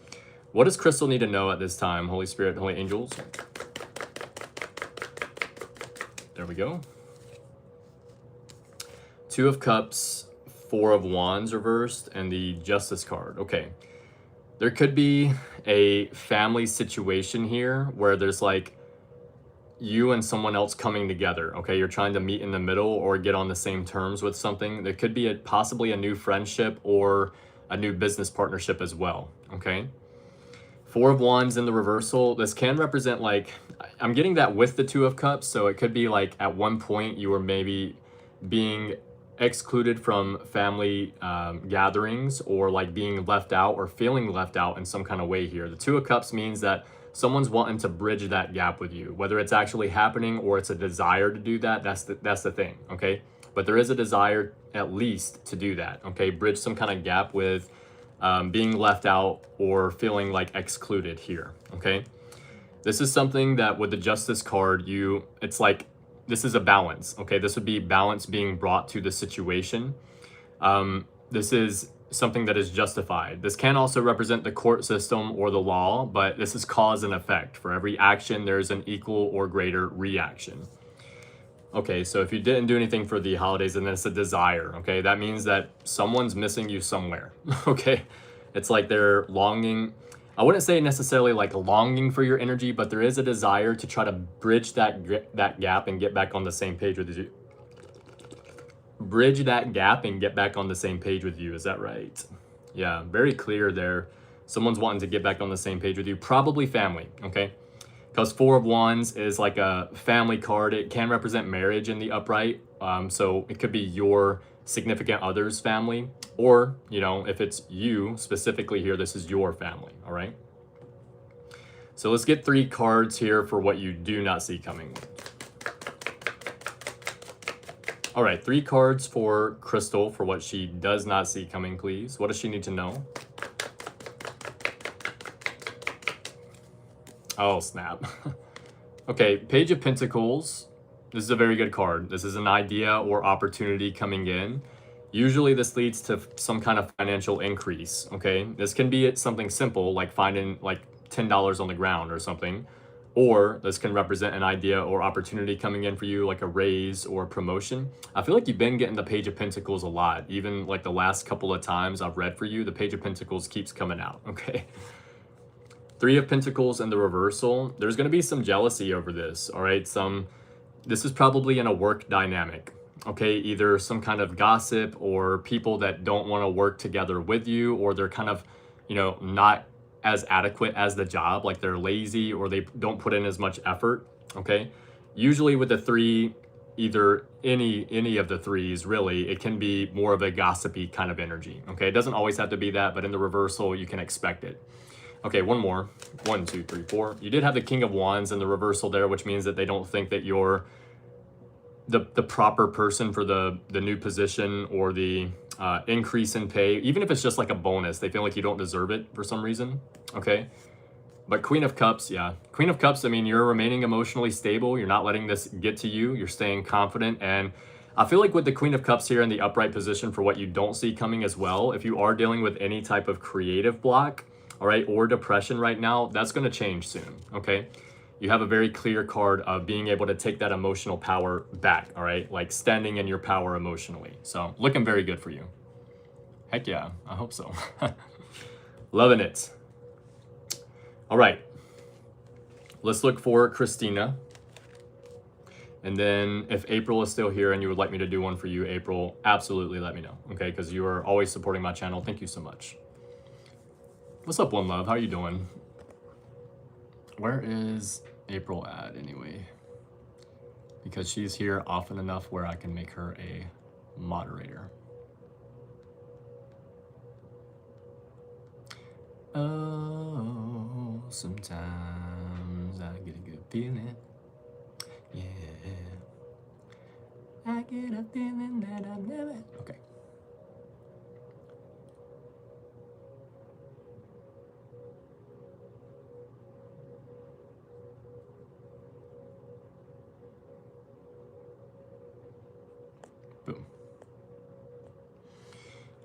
What does Crystal need to know at this time? Holy Spirit, Holy Angels. There we go. Two of Cups, Four of Wands reversed, and the Justice card. Okay. There could be a family situation here where there's like you and someone else coming together, okay? You're trying to meet in the middle or get on the same terms with something. There could be possibly a new friendship or a new business partnership as well, okay? Four of Wands in the reversal. This can represent like, I'm getting that with the Two of Cups, so it could be like at one point you were maybe being excluded from family gatherings, or like being left out or feeling left out in some kind of way here. The Two of Cups means that someone's wanting to bridge that gap with you, whether it's actually happening or it's a desire to do that. That's the thing, okay? But there is a desire at least to do that, okay? Bridge some kind of gap with being left out or feeling like excluded here, okay? This is something that with the Justice card, it's like, this is a balance, okay? This would be balance being brought to the situation. This is something that is justified. This can also represent the court system or the law, but this is cause and effect. For every action, there's an equal or greater reaction. Okay, so if you didn't do anything for the holidays, and it's a desire, okay? That means that someone's missing you somewhere, okay? It's like they're longing. I wouldn't say necessarily like longing for your energy, but there is a desire to try to bridge that gap and get back on the same page with you. Bridge that gap and get back on the same page with you. Is that right? Yeah, very clear there. Someone's wanting to get back on the same page with you, probably family, okay? Because Four of Wands is like a family card. It can represent marriage in the upright. So it could be your significant other's family, or, you know, if it's you specifically here, this is your family, all right? So let's get 3 cards here for what you do not see coming. All right, 3 cards for Crystal for what she does not see coming, please. What does she need to know? Oh, snap. Okay, Page of Pentacles. This is a very good card. This is an idea or opportunity coming in. Usually this leads to some kind of financial increase, okay? This can be something simple, like finding like $10 on the ground or something. Or this can represent an idea or opportunity coming in for you, like a raise or promotion. I feel like you've been getting the Page of Pentacles a lot. Even like the last couple of times I've read for you, the Page of Pentacles keeps coming out, okay? 3 of Pentacles in the reversal. There's going to be some jealousy over this, all right? This is probably in a work dynamic, okay? Either some kind of gossip or people that don't want to work together with you, or they're kind of, you know, not as adequate as the job, like they're lazy or they don't put in as much effort, okay? Usually with the 3, either any of the 3s, really, it can be more of a gossipy kind of energy, okay? It doesn't always have to be that, but in the reversal, you can expect it. Okay, one more. 1, 2, 3, 4. You did have the King of Wands in the reversal there, which means that they don't think that you're the proper person for the new position or the increase in pay. Even if it's just like a bonus, they feel like you don't deserve it for some reason, okay? But Queen of Cups, yeah. Queen of Cups, I mean, you're remaining emotionally stable. You're not letting this get to you. You're staying confident. And I feel like with the Queen of Cups here in the upright position for what you don't see coming as well, if you are dealing with any type of creative block, all right, or depression right now, that's going to change soon, okay? You have a very clear card of being able to take that emotional power back, all right? Like standing in your power emotionally. So looking very good for you. Heck yeah, I hope so. Loving it. All right, let's look for Christina. And then if April is still here and you would like me to do one for you, April, absolutely let me know, okay? Because you are always supporting my channel. Thank you so much. What's up, One Love? How are you doing? Where is April at anyway? Because she's here often enough where I can make her a moderator. Oh, sometimes feeling. Yeah. I get a feeling that I've never... Okay. Boom.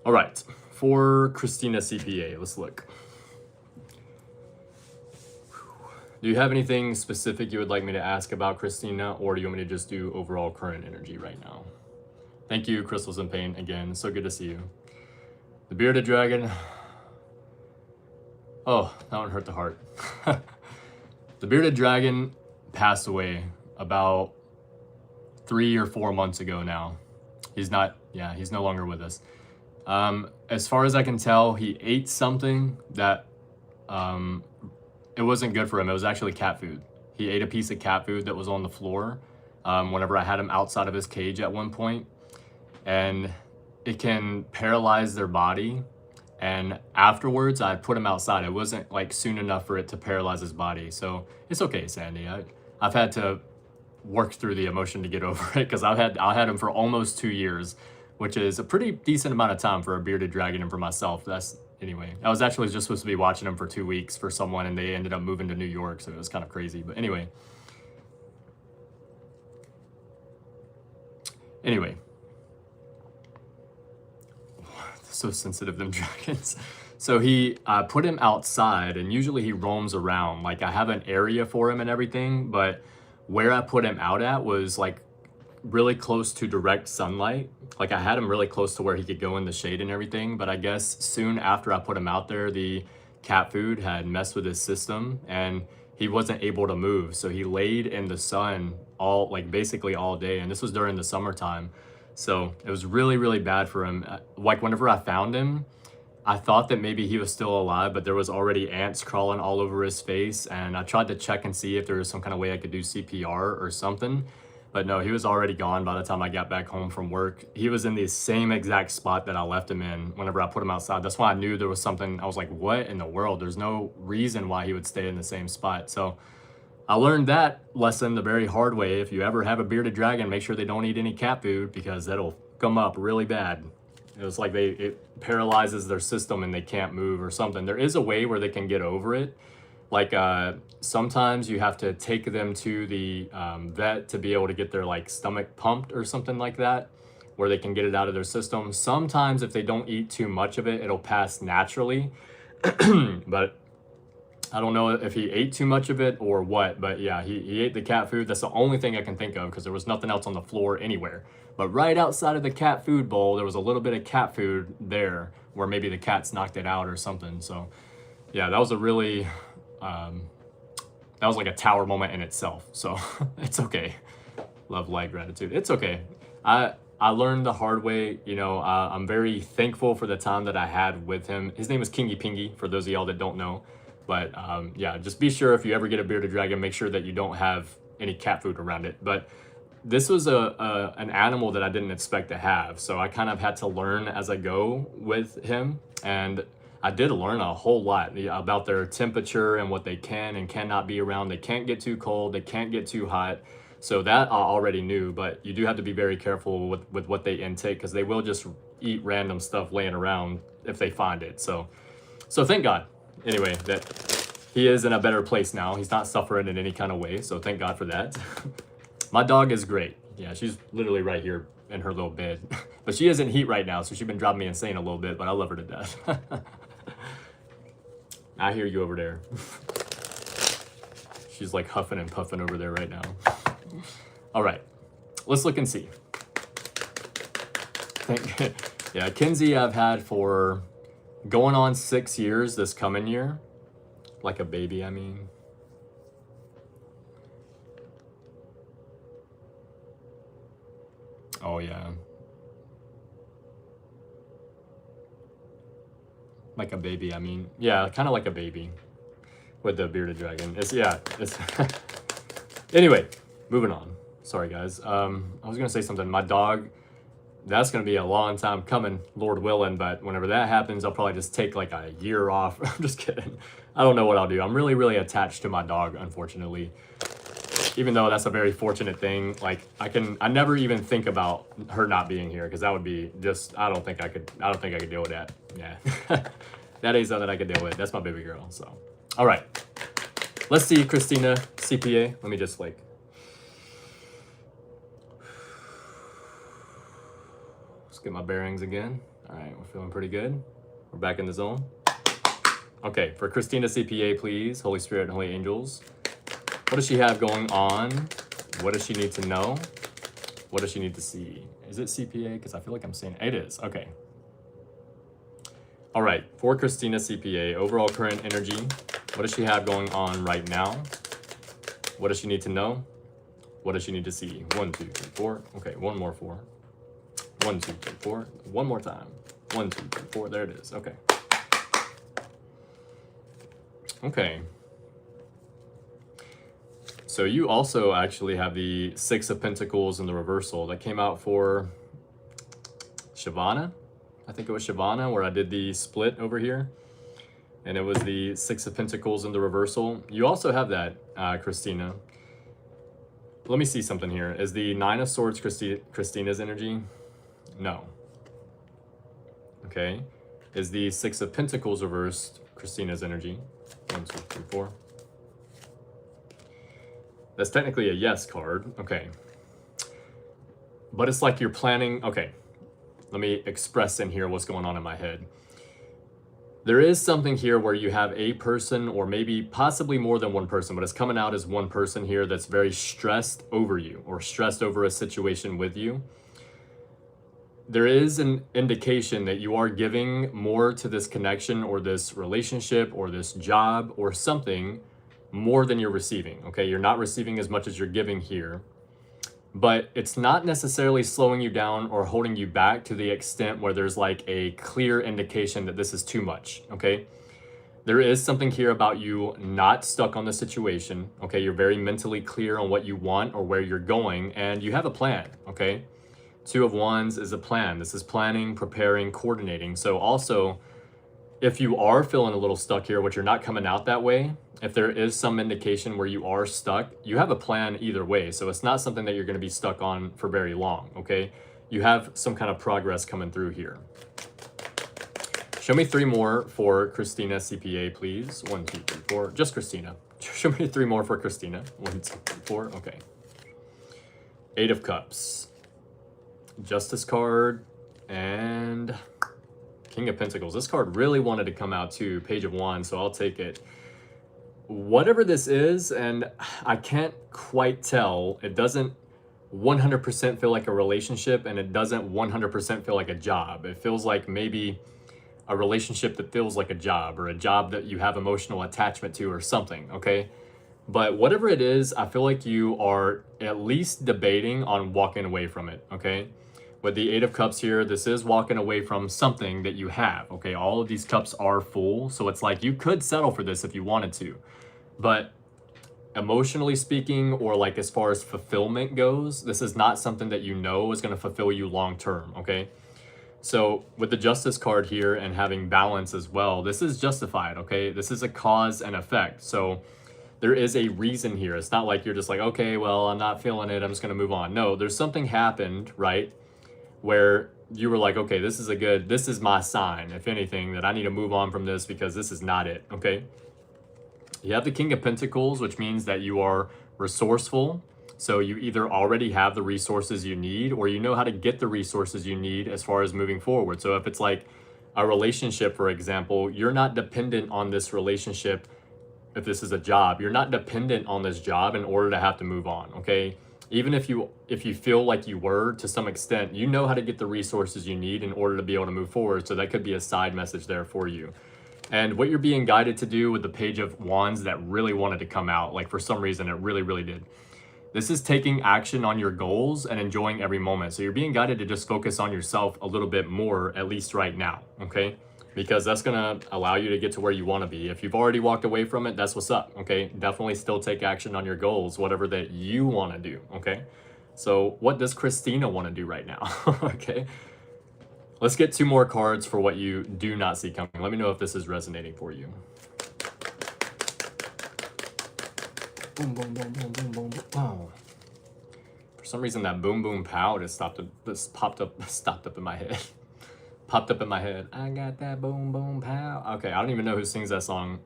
All right. For Christina CPA, let's look. Do you have anything specific you would like me to ask about Christina, or do you want me to just do overall current energy right now? Thank you, Crystals in Pain. Again, so good to see you. The Bearded Dragon. Oh, that one hurt the heart. The Bearded Dragon passed away about 3 or 4 months ago now. He's no longer with us. As far as I can tell, he ate something that it wasn't good for him. It was actually cat food. He ate a piece of cat food that was on the floor whenever I had him outside of his cage at one point. And it can paralyze their body. And afterwards, I put him outside. It wasn't like soon enough for it to paralyze his body. So it's okay, Sandy. I've had to work through the emotion to get over it, because I had him for almost 2 years, which is a pretty decent amount of time for a bearded dragon and for myself. Anyway, I was actually just supposed to be watching him for 2 weeks for someone, and they ended up moving to New York, so it was kind of crazy. But anyway. So sensitive, them dragons. So I put him outside, and usually he roams around. Like, I have an area for him and everything, but where I put him out at was like really close to direct sunlight. Like, I had him really close to where he could go in the shade and everything, but I guess soon after I put him out there, the cat food had messed with his system and he wasn't able to move. So he laid in the sun basically all day, and this was during the summertime. So it was really, really bad for him. Like, whenever I found him, I thought that maybe he was still alive, but there was already ants crawling all over his face, and I tried to check and see if there was some kind of way I could do CPR or something. But no, he was already gone by the time I got back home from work. He was in the same exact spot that I left him in whenever I put him outside. That's why I knew there was something. I was like, what in the world? There's no reason why he would stay in the same spot. So I learned that lesson the very hard way. If you ever have a bearded dragon, make sure they don't eat any cat food, because that'll come up really bad. It was like it paralyzes their system and they can't move or something. There is a way where they can get over it. Like, sometimes you have to take them to the vet to be able to get their stomach pumped or something like that, where they can get it out of their system. Sometimes if they don't eat too much of it, it'll pass naturally. But I don't know if he ate too much of it or what, but yeah, he ate the cat food. That's the only thing I can think of, because there was nothing else on the floor anywhere. But right outside of the cat food bowl, there was a little bit of cat food there where maybe the cats knocked it out or something. So yeah, that was a really... that was like a tower moment in itself. So it's okay. Love, light, gratitude. It's okay. I learned the hard way. You know, I'm very thankful for the time that I had with him. His name was Kingy Pingy, for those of y'all that don't know. But yeah, just be sure if you ever get a bearded dragon, make sure that you don't have any cat food around it. But this was an animal that I didn't expect to have. So I kind of had to learn as I go with him. And I did learn a whole lot about their temperature and what they can and cannot be around. They can't get too cold. They can't get too hot. So that I already knew, but you do have to be very careful with what they intake, because they will just eat random stuff laying around if they find it. So thank God, anyway, that he is in a better place now. He's not suffering in any kind of way. So thank God for that. My dog is great. Yeah, she's literally right here in her little bed. But she is in heat right now, so she's been driving me insane a little bit, but I love her to death. I hear you over there. She's like huffing and puffing over there right now. All right, let's look and see. Yeah, Kinsey I've had for going on 6 years this coming year. Like a baby, I mean. Oh yeah. Like a baby, I mean. Yeah, kind of like a baby with the bearded dragon. It's Anyway, moving on. Sorry, guys. I was going to say something. My dog, that's going to be a long time coming, Lord willing, but whenever that happens, I'll probably just take like a year off. I'm just kidding. I don't know what I'll do. I'm really, really attached to my dog, unfortunately. even though that's a very fortunate thing, like I never even think about her not being here, because that would be just, I don't think I could deal with that. Yeah. That ain't something I could deal with. That's my baby girl. So, all right, let's see Christina CPA. Let me just like, let's get my bearings again. All right, we're feeling pretty good. We're back in the zone. Okay, for Christina CPA, please, Holy Spirit and Holy Angels, what does she have going on? What does she need to know? What does she need to see? Is it CPA? Because I feel like I'm saying it is. Okay. All right, for Christina CPA, overall current energy, what does she have going on right now? What does she need to know? What does she need to see? 1, 2, 3, 4. Okay, one more 4. 1, 2, 3, 4. One more time. 1, 2, 3, 4. There it is. Okay. Okay. So you also actually have the 6 of Pentacles in the reversal that came out for Shavana. I think it was Shavana where I did the split over here. And it was the 6 of Pentacles in the reversal. You also have that, Christina. Let me see something here. Is the 9 of Swords Christina's energy? No. Okay. Is the 6 of Pentacles reversed Christina's energy? 1, 2, 3, 4. That's technically a yes card. Okay. But it's like you're planning. Okay. Let me express in here what's going on in my head. There is something here where you have a person, or maybe possibly more than one person, but it's coming out as one person here that's very stressed over you, or stressed over a situation with you. There is an indication that you are giving more to this connection or this relationship or this job or something more than you're receiving. Okay, you're not receiving as much as you're giving here, but it's not necessarily slowing you down or holding you back to the extent where there's like a clear indication that this is too much. Okay, there is something here about you not stuck on the situation. Okay, you're very mentally clear on what you want or where you're going, and you have a plan. Okay, 2 of Wands is a plan. This is planning, preparing, coordinating. So also, if you are feeling a little stuck here, which you're not coming out that way, if there is some indication where you are stuck, you have a plan either way. So it's not something that you're going to be stuck on for very long, okay? You have some kind of progress coming through here. Show me 3 more for Christina CPA, please. 1, 2, 3, 4. Just Christina. Show me 3 more for Christina. 1, 2, 3, 4. Okay. 8 of Cups. Justice card and King of Pentacles. This card really wanted to come out too. Page of Wands, so I'll take it. Whatever this is, and I can't quite tell, it doesn't 100% feel like a relationship, and it doesn't 100% feel like a job. It feels like maybe a relationship that feels like a job, or a job that you have emotional attachment to or something, okay? But whatever it is, I feel like you are at least debating on walking away from it, okay? With the 8 of Cups here, this is walking away from something that you have, okay? All of these cups are full, so it's like you could settle for this if you wanted to. But emotionally speaking, or like as far as fulfillment goes, this is not something that you know is going to fulfill you long term, okay? So with the Justice card here and having balance as well, this is justified, okay? This is a cause and effect. So there is a reason here. It's not like you're just like, okay, well, I'm not feeling it, I'm just going to move on. No, there's something happened, right? Where you were like, okay, this is my sign, if anything, that I need to move on from this because this is not it, okay? You have the King of Pentacles, which means that you are resourceful. So you either already have the resources you need, or you know how to get the resources you need as far as moving forward. So if it's like a relationship, for example, you're not dependent on this relationship. If this is a job, you're not dependent on this job in order to have to move on, okay? Even if you feel like you were to some extent, you know how to get the resources you need in order to be able to move forward. So that could be a side message there for you. And what you're being guided to do with the Page of Wands that really wanted to come out, like for some reason, it really, really did. This is taking action on your goals and enjoying every moment. So you're being guided to just focus on yourself a little bit more, at least right now, okay? Because that's gonna allow you to get to where you wanna be. If you've already walked away from it, that's what's up, okay? Definitely still take action on your goals, whatever that you wanna do, okay? So what does Christina wanna do right now, okay? Let's get 2 more cards for what you do not see coming. Let me know if this is resonating for you. Boom, boom, boom, boom, boom, boom, boom. Oh. For some reason, that boom, boom, pow just stopped up in my head. Popped up in my head. I got that boom, boom, pow. Okay, I don't even know who sings that song.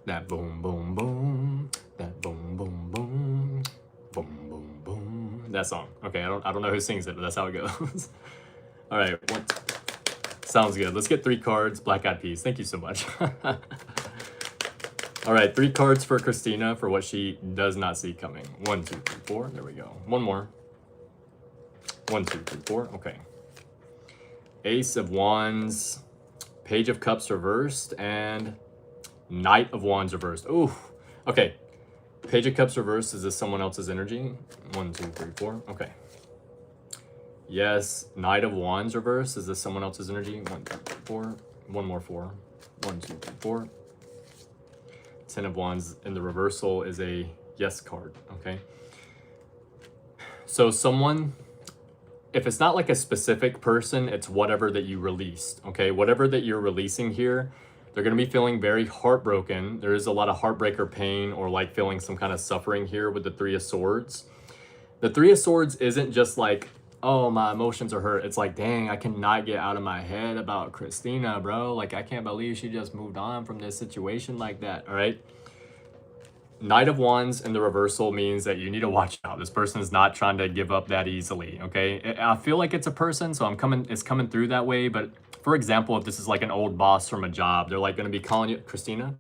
That boom, boom, boom. That boom, boom, boom. Boom, boom, boom. That song. Okay, I don't know who sings it, but that's how it goes. All right, sounds good. Let's get 3 cards. Black Eyed Peas. Thank you so much. All right, 3 cards for Christina for what she does not see coming. 1, 2, 3, 4. There we go. One more. 1, 2, 3, 4. Okay. Ace of Wands, Page of Cups reversed, and Knight of Wands reversed. Ooh. Okay. Page of Cups reversed. Is this someone else's energy? 1, 2, 3, 4. Okay. Yes. Knight of Wands reversed. Is this someone else's energy? 1, 2, 3, 4. One more 4. 1, 2, 3, 4. 10 of Wands in the reversal is a yes card. Okay. So someone, if it's not like a specific person, it's whatever that you released. Okay. Whatever that you're releasing here, they're going to be feeling very heartbroken. There is a lot of heartbreaker pain or like feeling some kind of suffering here with the 3 of Swords. The 3 of Swords isn't just like, oh, my emotions are hurt. It's like, dang, I cannot get out of my head about Christina, bro. Like, I can't believe she just moved on from this situation like that, all right? Knight of Wands in the reversal means that you need to watch out. This person is not trying to give up that easily, okay? I feel like it's a person, so it's coming through that way. But for example, if this is like an old boss from a job, they're like going to be calling you, Christina,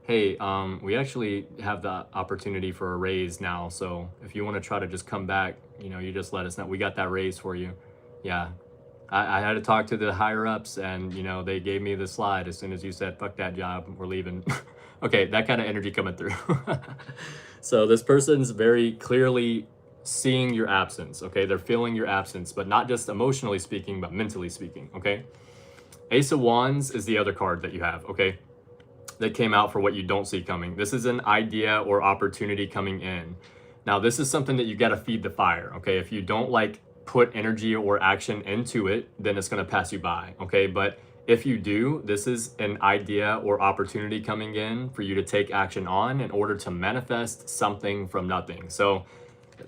hey, we actually have the opportunity for a raise now. So if you want to try to just come back, you know, you just let us know. We got that raise for you. Yeah. I had to talk to the higher ups and, you know, they gave me the slide as soon as you said, fuck that job, we're leaving. Okay, that kind of energy coming through. So this person's very clearly seeing your absence, okay? They're feeling your absence, but not just emotionally speaking, but mentally speaking, okay? Ace of Wands is the other card that you have, okay? That came out for what you don't see coming. This is an idea or opportunity coming in. Now, this is something that you got to feed the fire, okay? If you don't like put energy or action into it, then it's going to pass you by, okay? But if you do, this is an idea or opportunity coming in for you to take action on in order to manifest something from nothing. So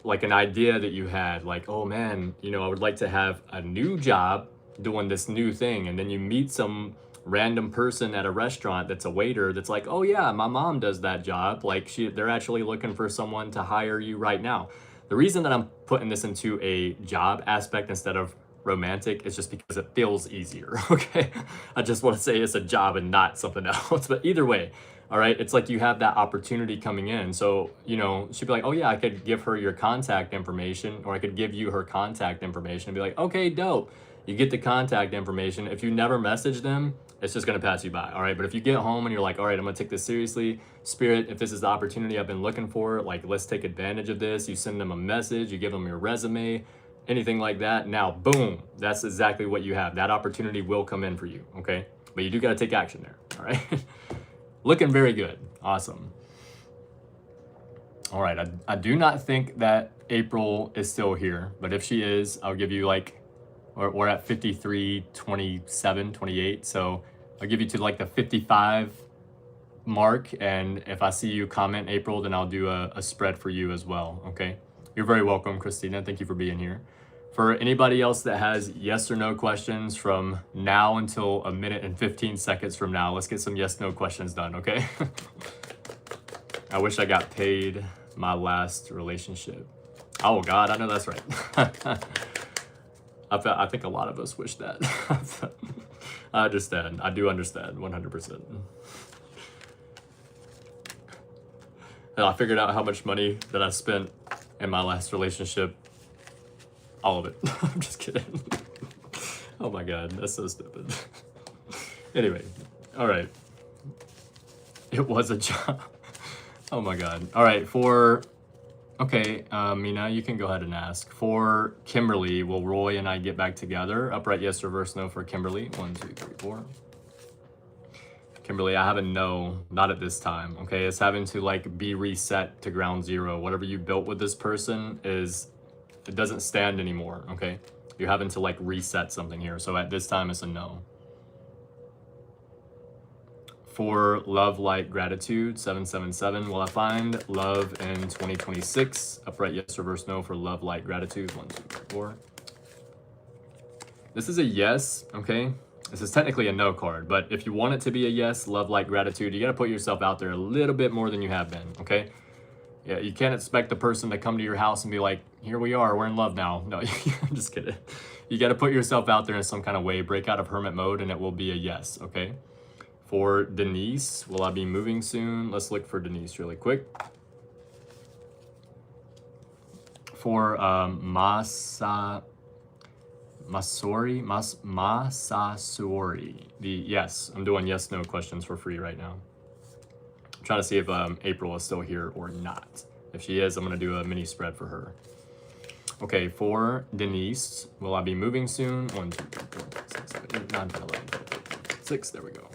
like an idea that you had, like, oh man, you know, I would like to have a new job doing this new thing. And then you meet some random person at a restaurant that's a waiter that's like, oh yeah, my mom does that job. Like they're actually looking for someone to hire you right now. The reason that I'm putting this into a job aspect instead of romantic is just because it feels easier, okay? I just want to say it's a job and not something else, but either way, all right, it's like you have that opportunity coming in. So, you know, she'd be like, oh yeah, I could give her your contact information, or I could give you her contact information and be like, okay, dope. You get the contact information. If you never message them, it's just going to pass you by, all right? But if you get home and you're like, all right, I'm going to take this seriously, Spirit, if this is the opportunity I've been looking for, like, let's take advantage of this. You send them a message, you give them your resume, anything like that. Now, boom, that's exactly what you have. That opportunity will come in for you, okay? But you do got to take action there, all right? Looking very good. Awesome. All right, I do not think that April is still here, but if she is, I'll give you like, we're at 53, 27, 28. So I'll give you to like the 55 mark. And if I see you comment April, then I'll do a spread for you as well, okay? You're very welcome, Christina. Thank you for being here. For anybody else that has yes or no questions from now until a minute and 15 seconds from now, let's get some yes, no questions done, okay? I wish I got paid my last relationship. Oh God, I know that's right. I think a lot of us wish that. I understand. I do understand 100%. And I figured out how much money that I spent in my last relationship. All of it. I'm just kidding. Oh my God, that's so stupid. Anyway, all right. It was a job. Oh my God. All right, okay, Mina, you can go ahead and ask. For Kimberly, will Roy and I get back together? Upright yes, reverse no for Kimberly. 1, 2, 3, 4. Kimberly, I have a no, not at this time, okay? It's having to like be reset to ground zero. Whatever you built with this person it doesn't stand anymore, okay? You're having to like reset something here. So at this time, it's a no. For love, light, gratitude, 777. Will I find love in 2026? Upright yes, reverse no for love, light, gratitude, 1, 2, 3, 4. This is a yes, okay? This is technically a no card, but if you want it to be a yes, love, light, gratitude, you gotta put yourself out there a little bit more than you have been, okay? Yeah, you can't expect the person to come to your house and be like, here we are, we're in love now. No, I'm just kidding. You gotta put yourself out there in some kind of way, break out of hermit mode, and it will be a yes, okay? For Denise, will I be moving soon? Let's look for Denise really quick. For Masasori, yes, I'm doing yes, no questions for free right now. I'm trying to see if April is still here or not. If she is, I'm gonna do a mini spread for her. Okay, for Denise, will I be moving soon? 1, 2, 3, 4, 5, 6, 7, 8, 9, 10, 11, 12, 13, 6, there we go.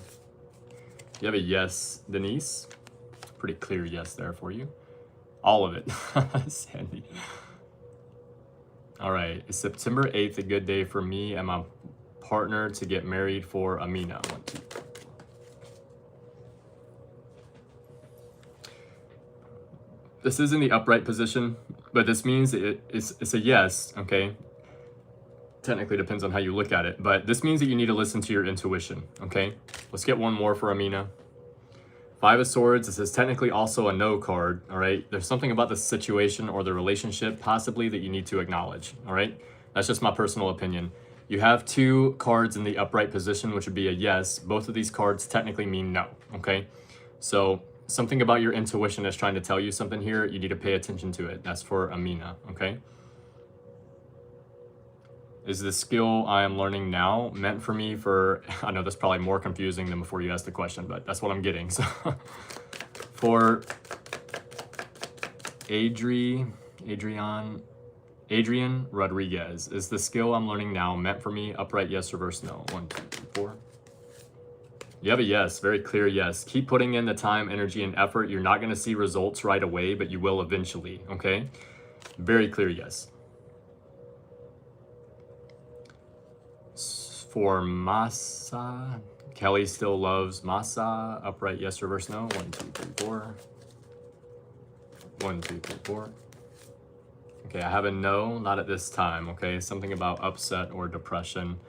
You have a yes, Denise. Pretty clear yes there for you. All of it, Sandy. All right, is September 8th a good day for me and my partner to get married for Amina? 1, 2, 3, 4. This is in the upright position, but this means it's a yes, okay? Technically depends on how you look at it, but this means that you need to listen to your intuition, okay? Let's get one more for Amina. 5 of Swords, this is technically also a no card, all right? There's something about the situation or the relationship possibly that you need to acknowledge, all right? That's just my personal opinion. You have 2 cards in the upright position, which would be a yes. Both of these cards technically mean no, okay? So something about your intuition is trying to tell you something here. You need to pay attention to it. That's for Amina, okay? Is the skill I am learning now meant for me for, I know that's probably more confusing than before you asked the question, but that's what I'm getting. So for Adrian Rodriguez, is the skill I'm learning now meant for me? Upright yes, reverse no. 1, 2, 3, 4. You have a yes, very clear yes. Keep putting in the time, energy, and effort. You're not gonna see results right away, but you will eventually, okay? Very clear yes. For Masa, Kelly still loves Masa. Upright yes, reverse no. 1, 2, 3, 4. 1, 2, 3, 4. Okay, I have a no, not at this time, okay? Something about upset or depression,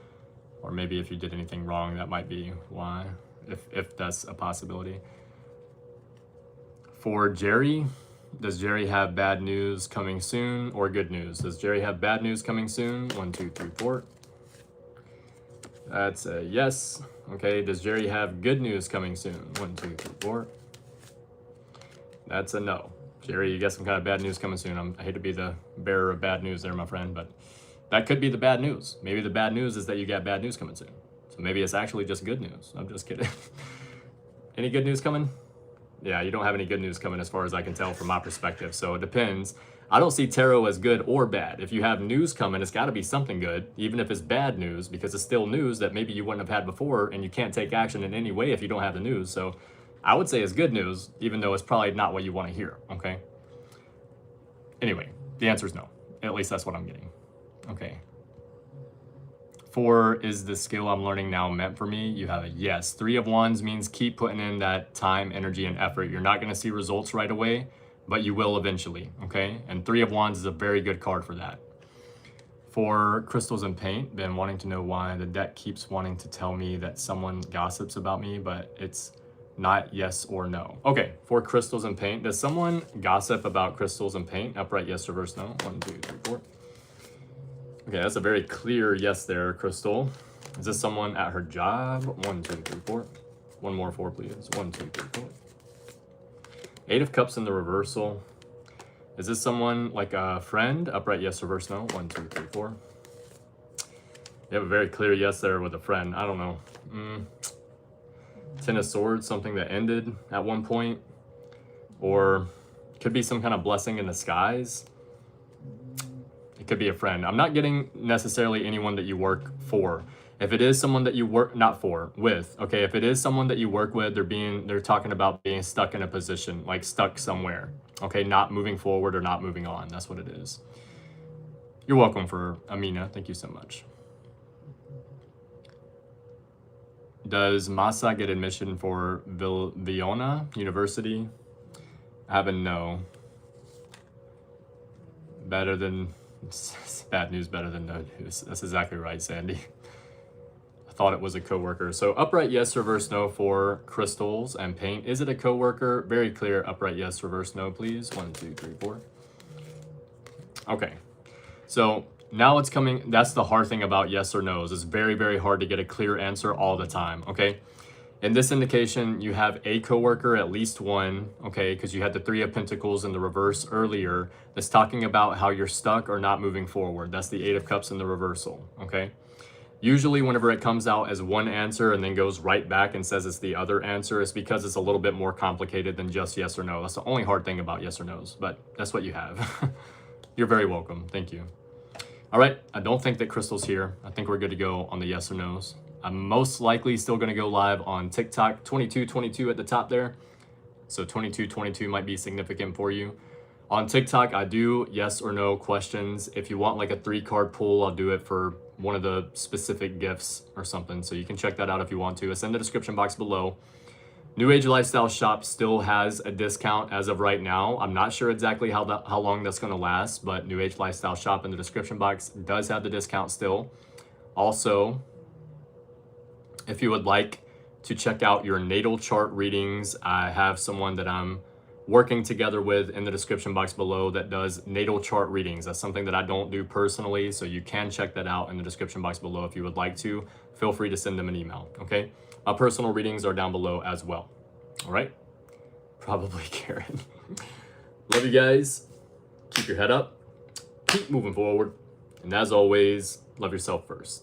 or maybe if you did anything wrong, that might be why, if that's a possibility. For Jerry, does Jerry have bad news coming soon or good news? Does Jerry have bad news coming soon? 1, 2, 3, 4. That's a yes. Okay, does Jerry have good news coming soon? 1, 2, 3, 4. That's a no. Jerry, you got some kind of bad news coming soon. I hate to be the bearer of bad news there, my friend, but that could be the bad news. Maybe the bad news is that you got bad news coming soon. So maybe it's actually just good news. I'm just kidding. Any good news coming? Yeah, you don't have any good news coming as far as I can tell from my perspective. So it depends. I don't see tarot as good or bad. If you have news coming, it's got to be something good, even if it's bad news, because it's still news that maybe you wouldn't have had before, and you can't take action in any way if you don't have the news. So I would say it's good news, even though it's probably not what you want to hear, okay? Anyway, the answer is no. At least that's what I'm getting. Okay. 4, is the skill I'm learning now meant for me? You have a yes. 3 of Wands means keep putting in that time, energy, and effort. You're not going to see results right away, but you will eventually, okay? And 3 of Wands is a very good card for that. For Crystals and Paint, been wanting to know why the deck keeps wanting to tell me that someone gossips about me, but it's not yes or no. Okay, for Crystals and Paint, does someone gossip about crystals and paint? Upright yes, reverse no. 1, 2, 3, 4. Okay, that's a very clear yes there, Crystal. Is this someone at her job? 1, 2, 3, 4. One more 4, please. 1, 2, 3, 4. 8 of Cups in the reversal. Is this someone like a friend? Upright yes, reverse no. 1, 2, 3, 4. You have a very clear yes there with a friend. I don't know. 10 of Swords, something that ended at one point. Or could be some kind of blessing in disguise. It could be a friend. I'm not getting necessarily anyone that you work for. If it is someone that you work, not for, with, okay, if it is someone that you work with, they're talking about being stuck in a position, like stuck somewhere, okay, not moving forward or not moving on. That's what it is. You're welcome for Amina. Thank you so much. Does Masa get admission for Viona University? I have a no. Better than, bad news better than no news. That's exactly right, Sandy. I thought it was a coworker. So upright yes, reverse no for crystals and paint. Is it a coworker? Very clear. Upright yes, reverse no, please. 1, 2, 3, 4. Okay. So now it's coming. That's the hard thing about yes or no's. It's very, very hard to get a clear answer all the time. Okay. In this indication, you have a coworker, at least one, okay, because you had the 3 of Pentacles in the reverse earlier. That's talking about how you're stuck or not moving forward. That's the 8 of Cups in the reversal, okay? Usually whenever it comes out as one answer and then goes right back and says it's the other answer, it's because it's a little bit more complicated than just yes or no. That's the only hard thing about yes or no's, but that's what you have. You're very welcome. Thank you. All right, I don't think that Crystal's here. I think we're good to go on the yes or no's. I'm most likely still going to go live on TikTok, 2222 at the top there. So 2222 might be significant for you. On TikTok, I do yes or no questions. If you want like a 3-card pull, I'll do it for one of the specific gifts or something. So you can check that out if you want to. It's in the description box below. New Age Lifestyle Shop still has a discount as of right now. I'm not sure exactly how long that's going to last, but New Age Lifestyle Shop in the description box does have the discount still. Also, if you would like to check out your natal chart readings, I have someone that I'm working together with in the description box below that does natal chart readings. That's something that I don't do personally, so you can check that out in the description box below if you would like to. Feel free to send them an email, okay? My personal readings are down below as well, all right? Probably Karen. Love you guys. Keep your head up. Keep moving forward. And as always, love yourself first.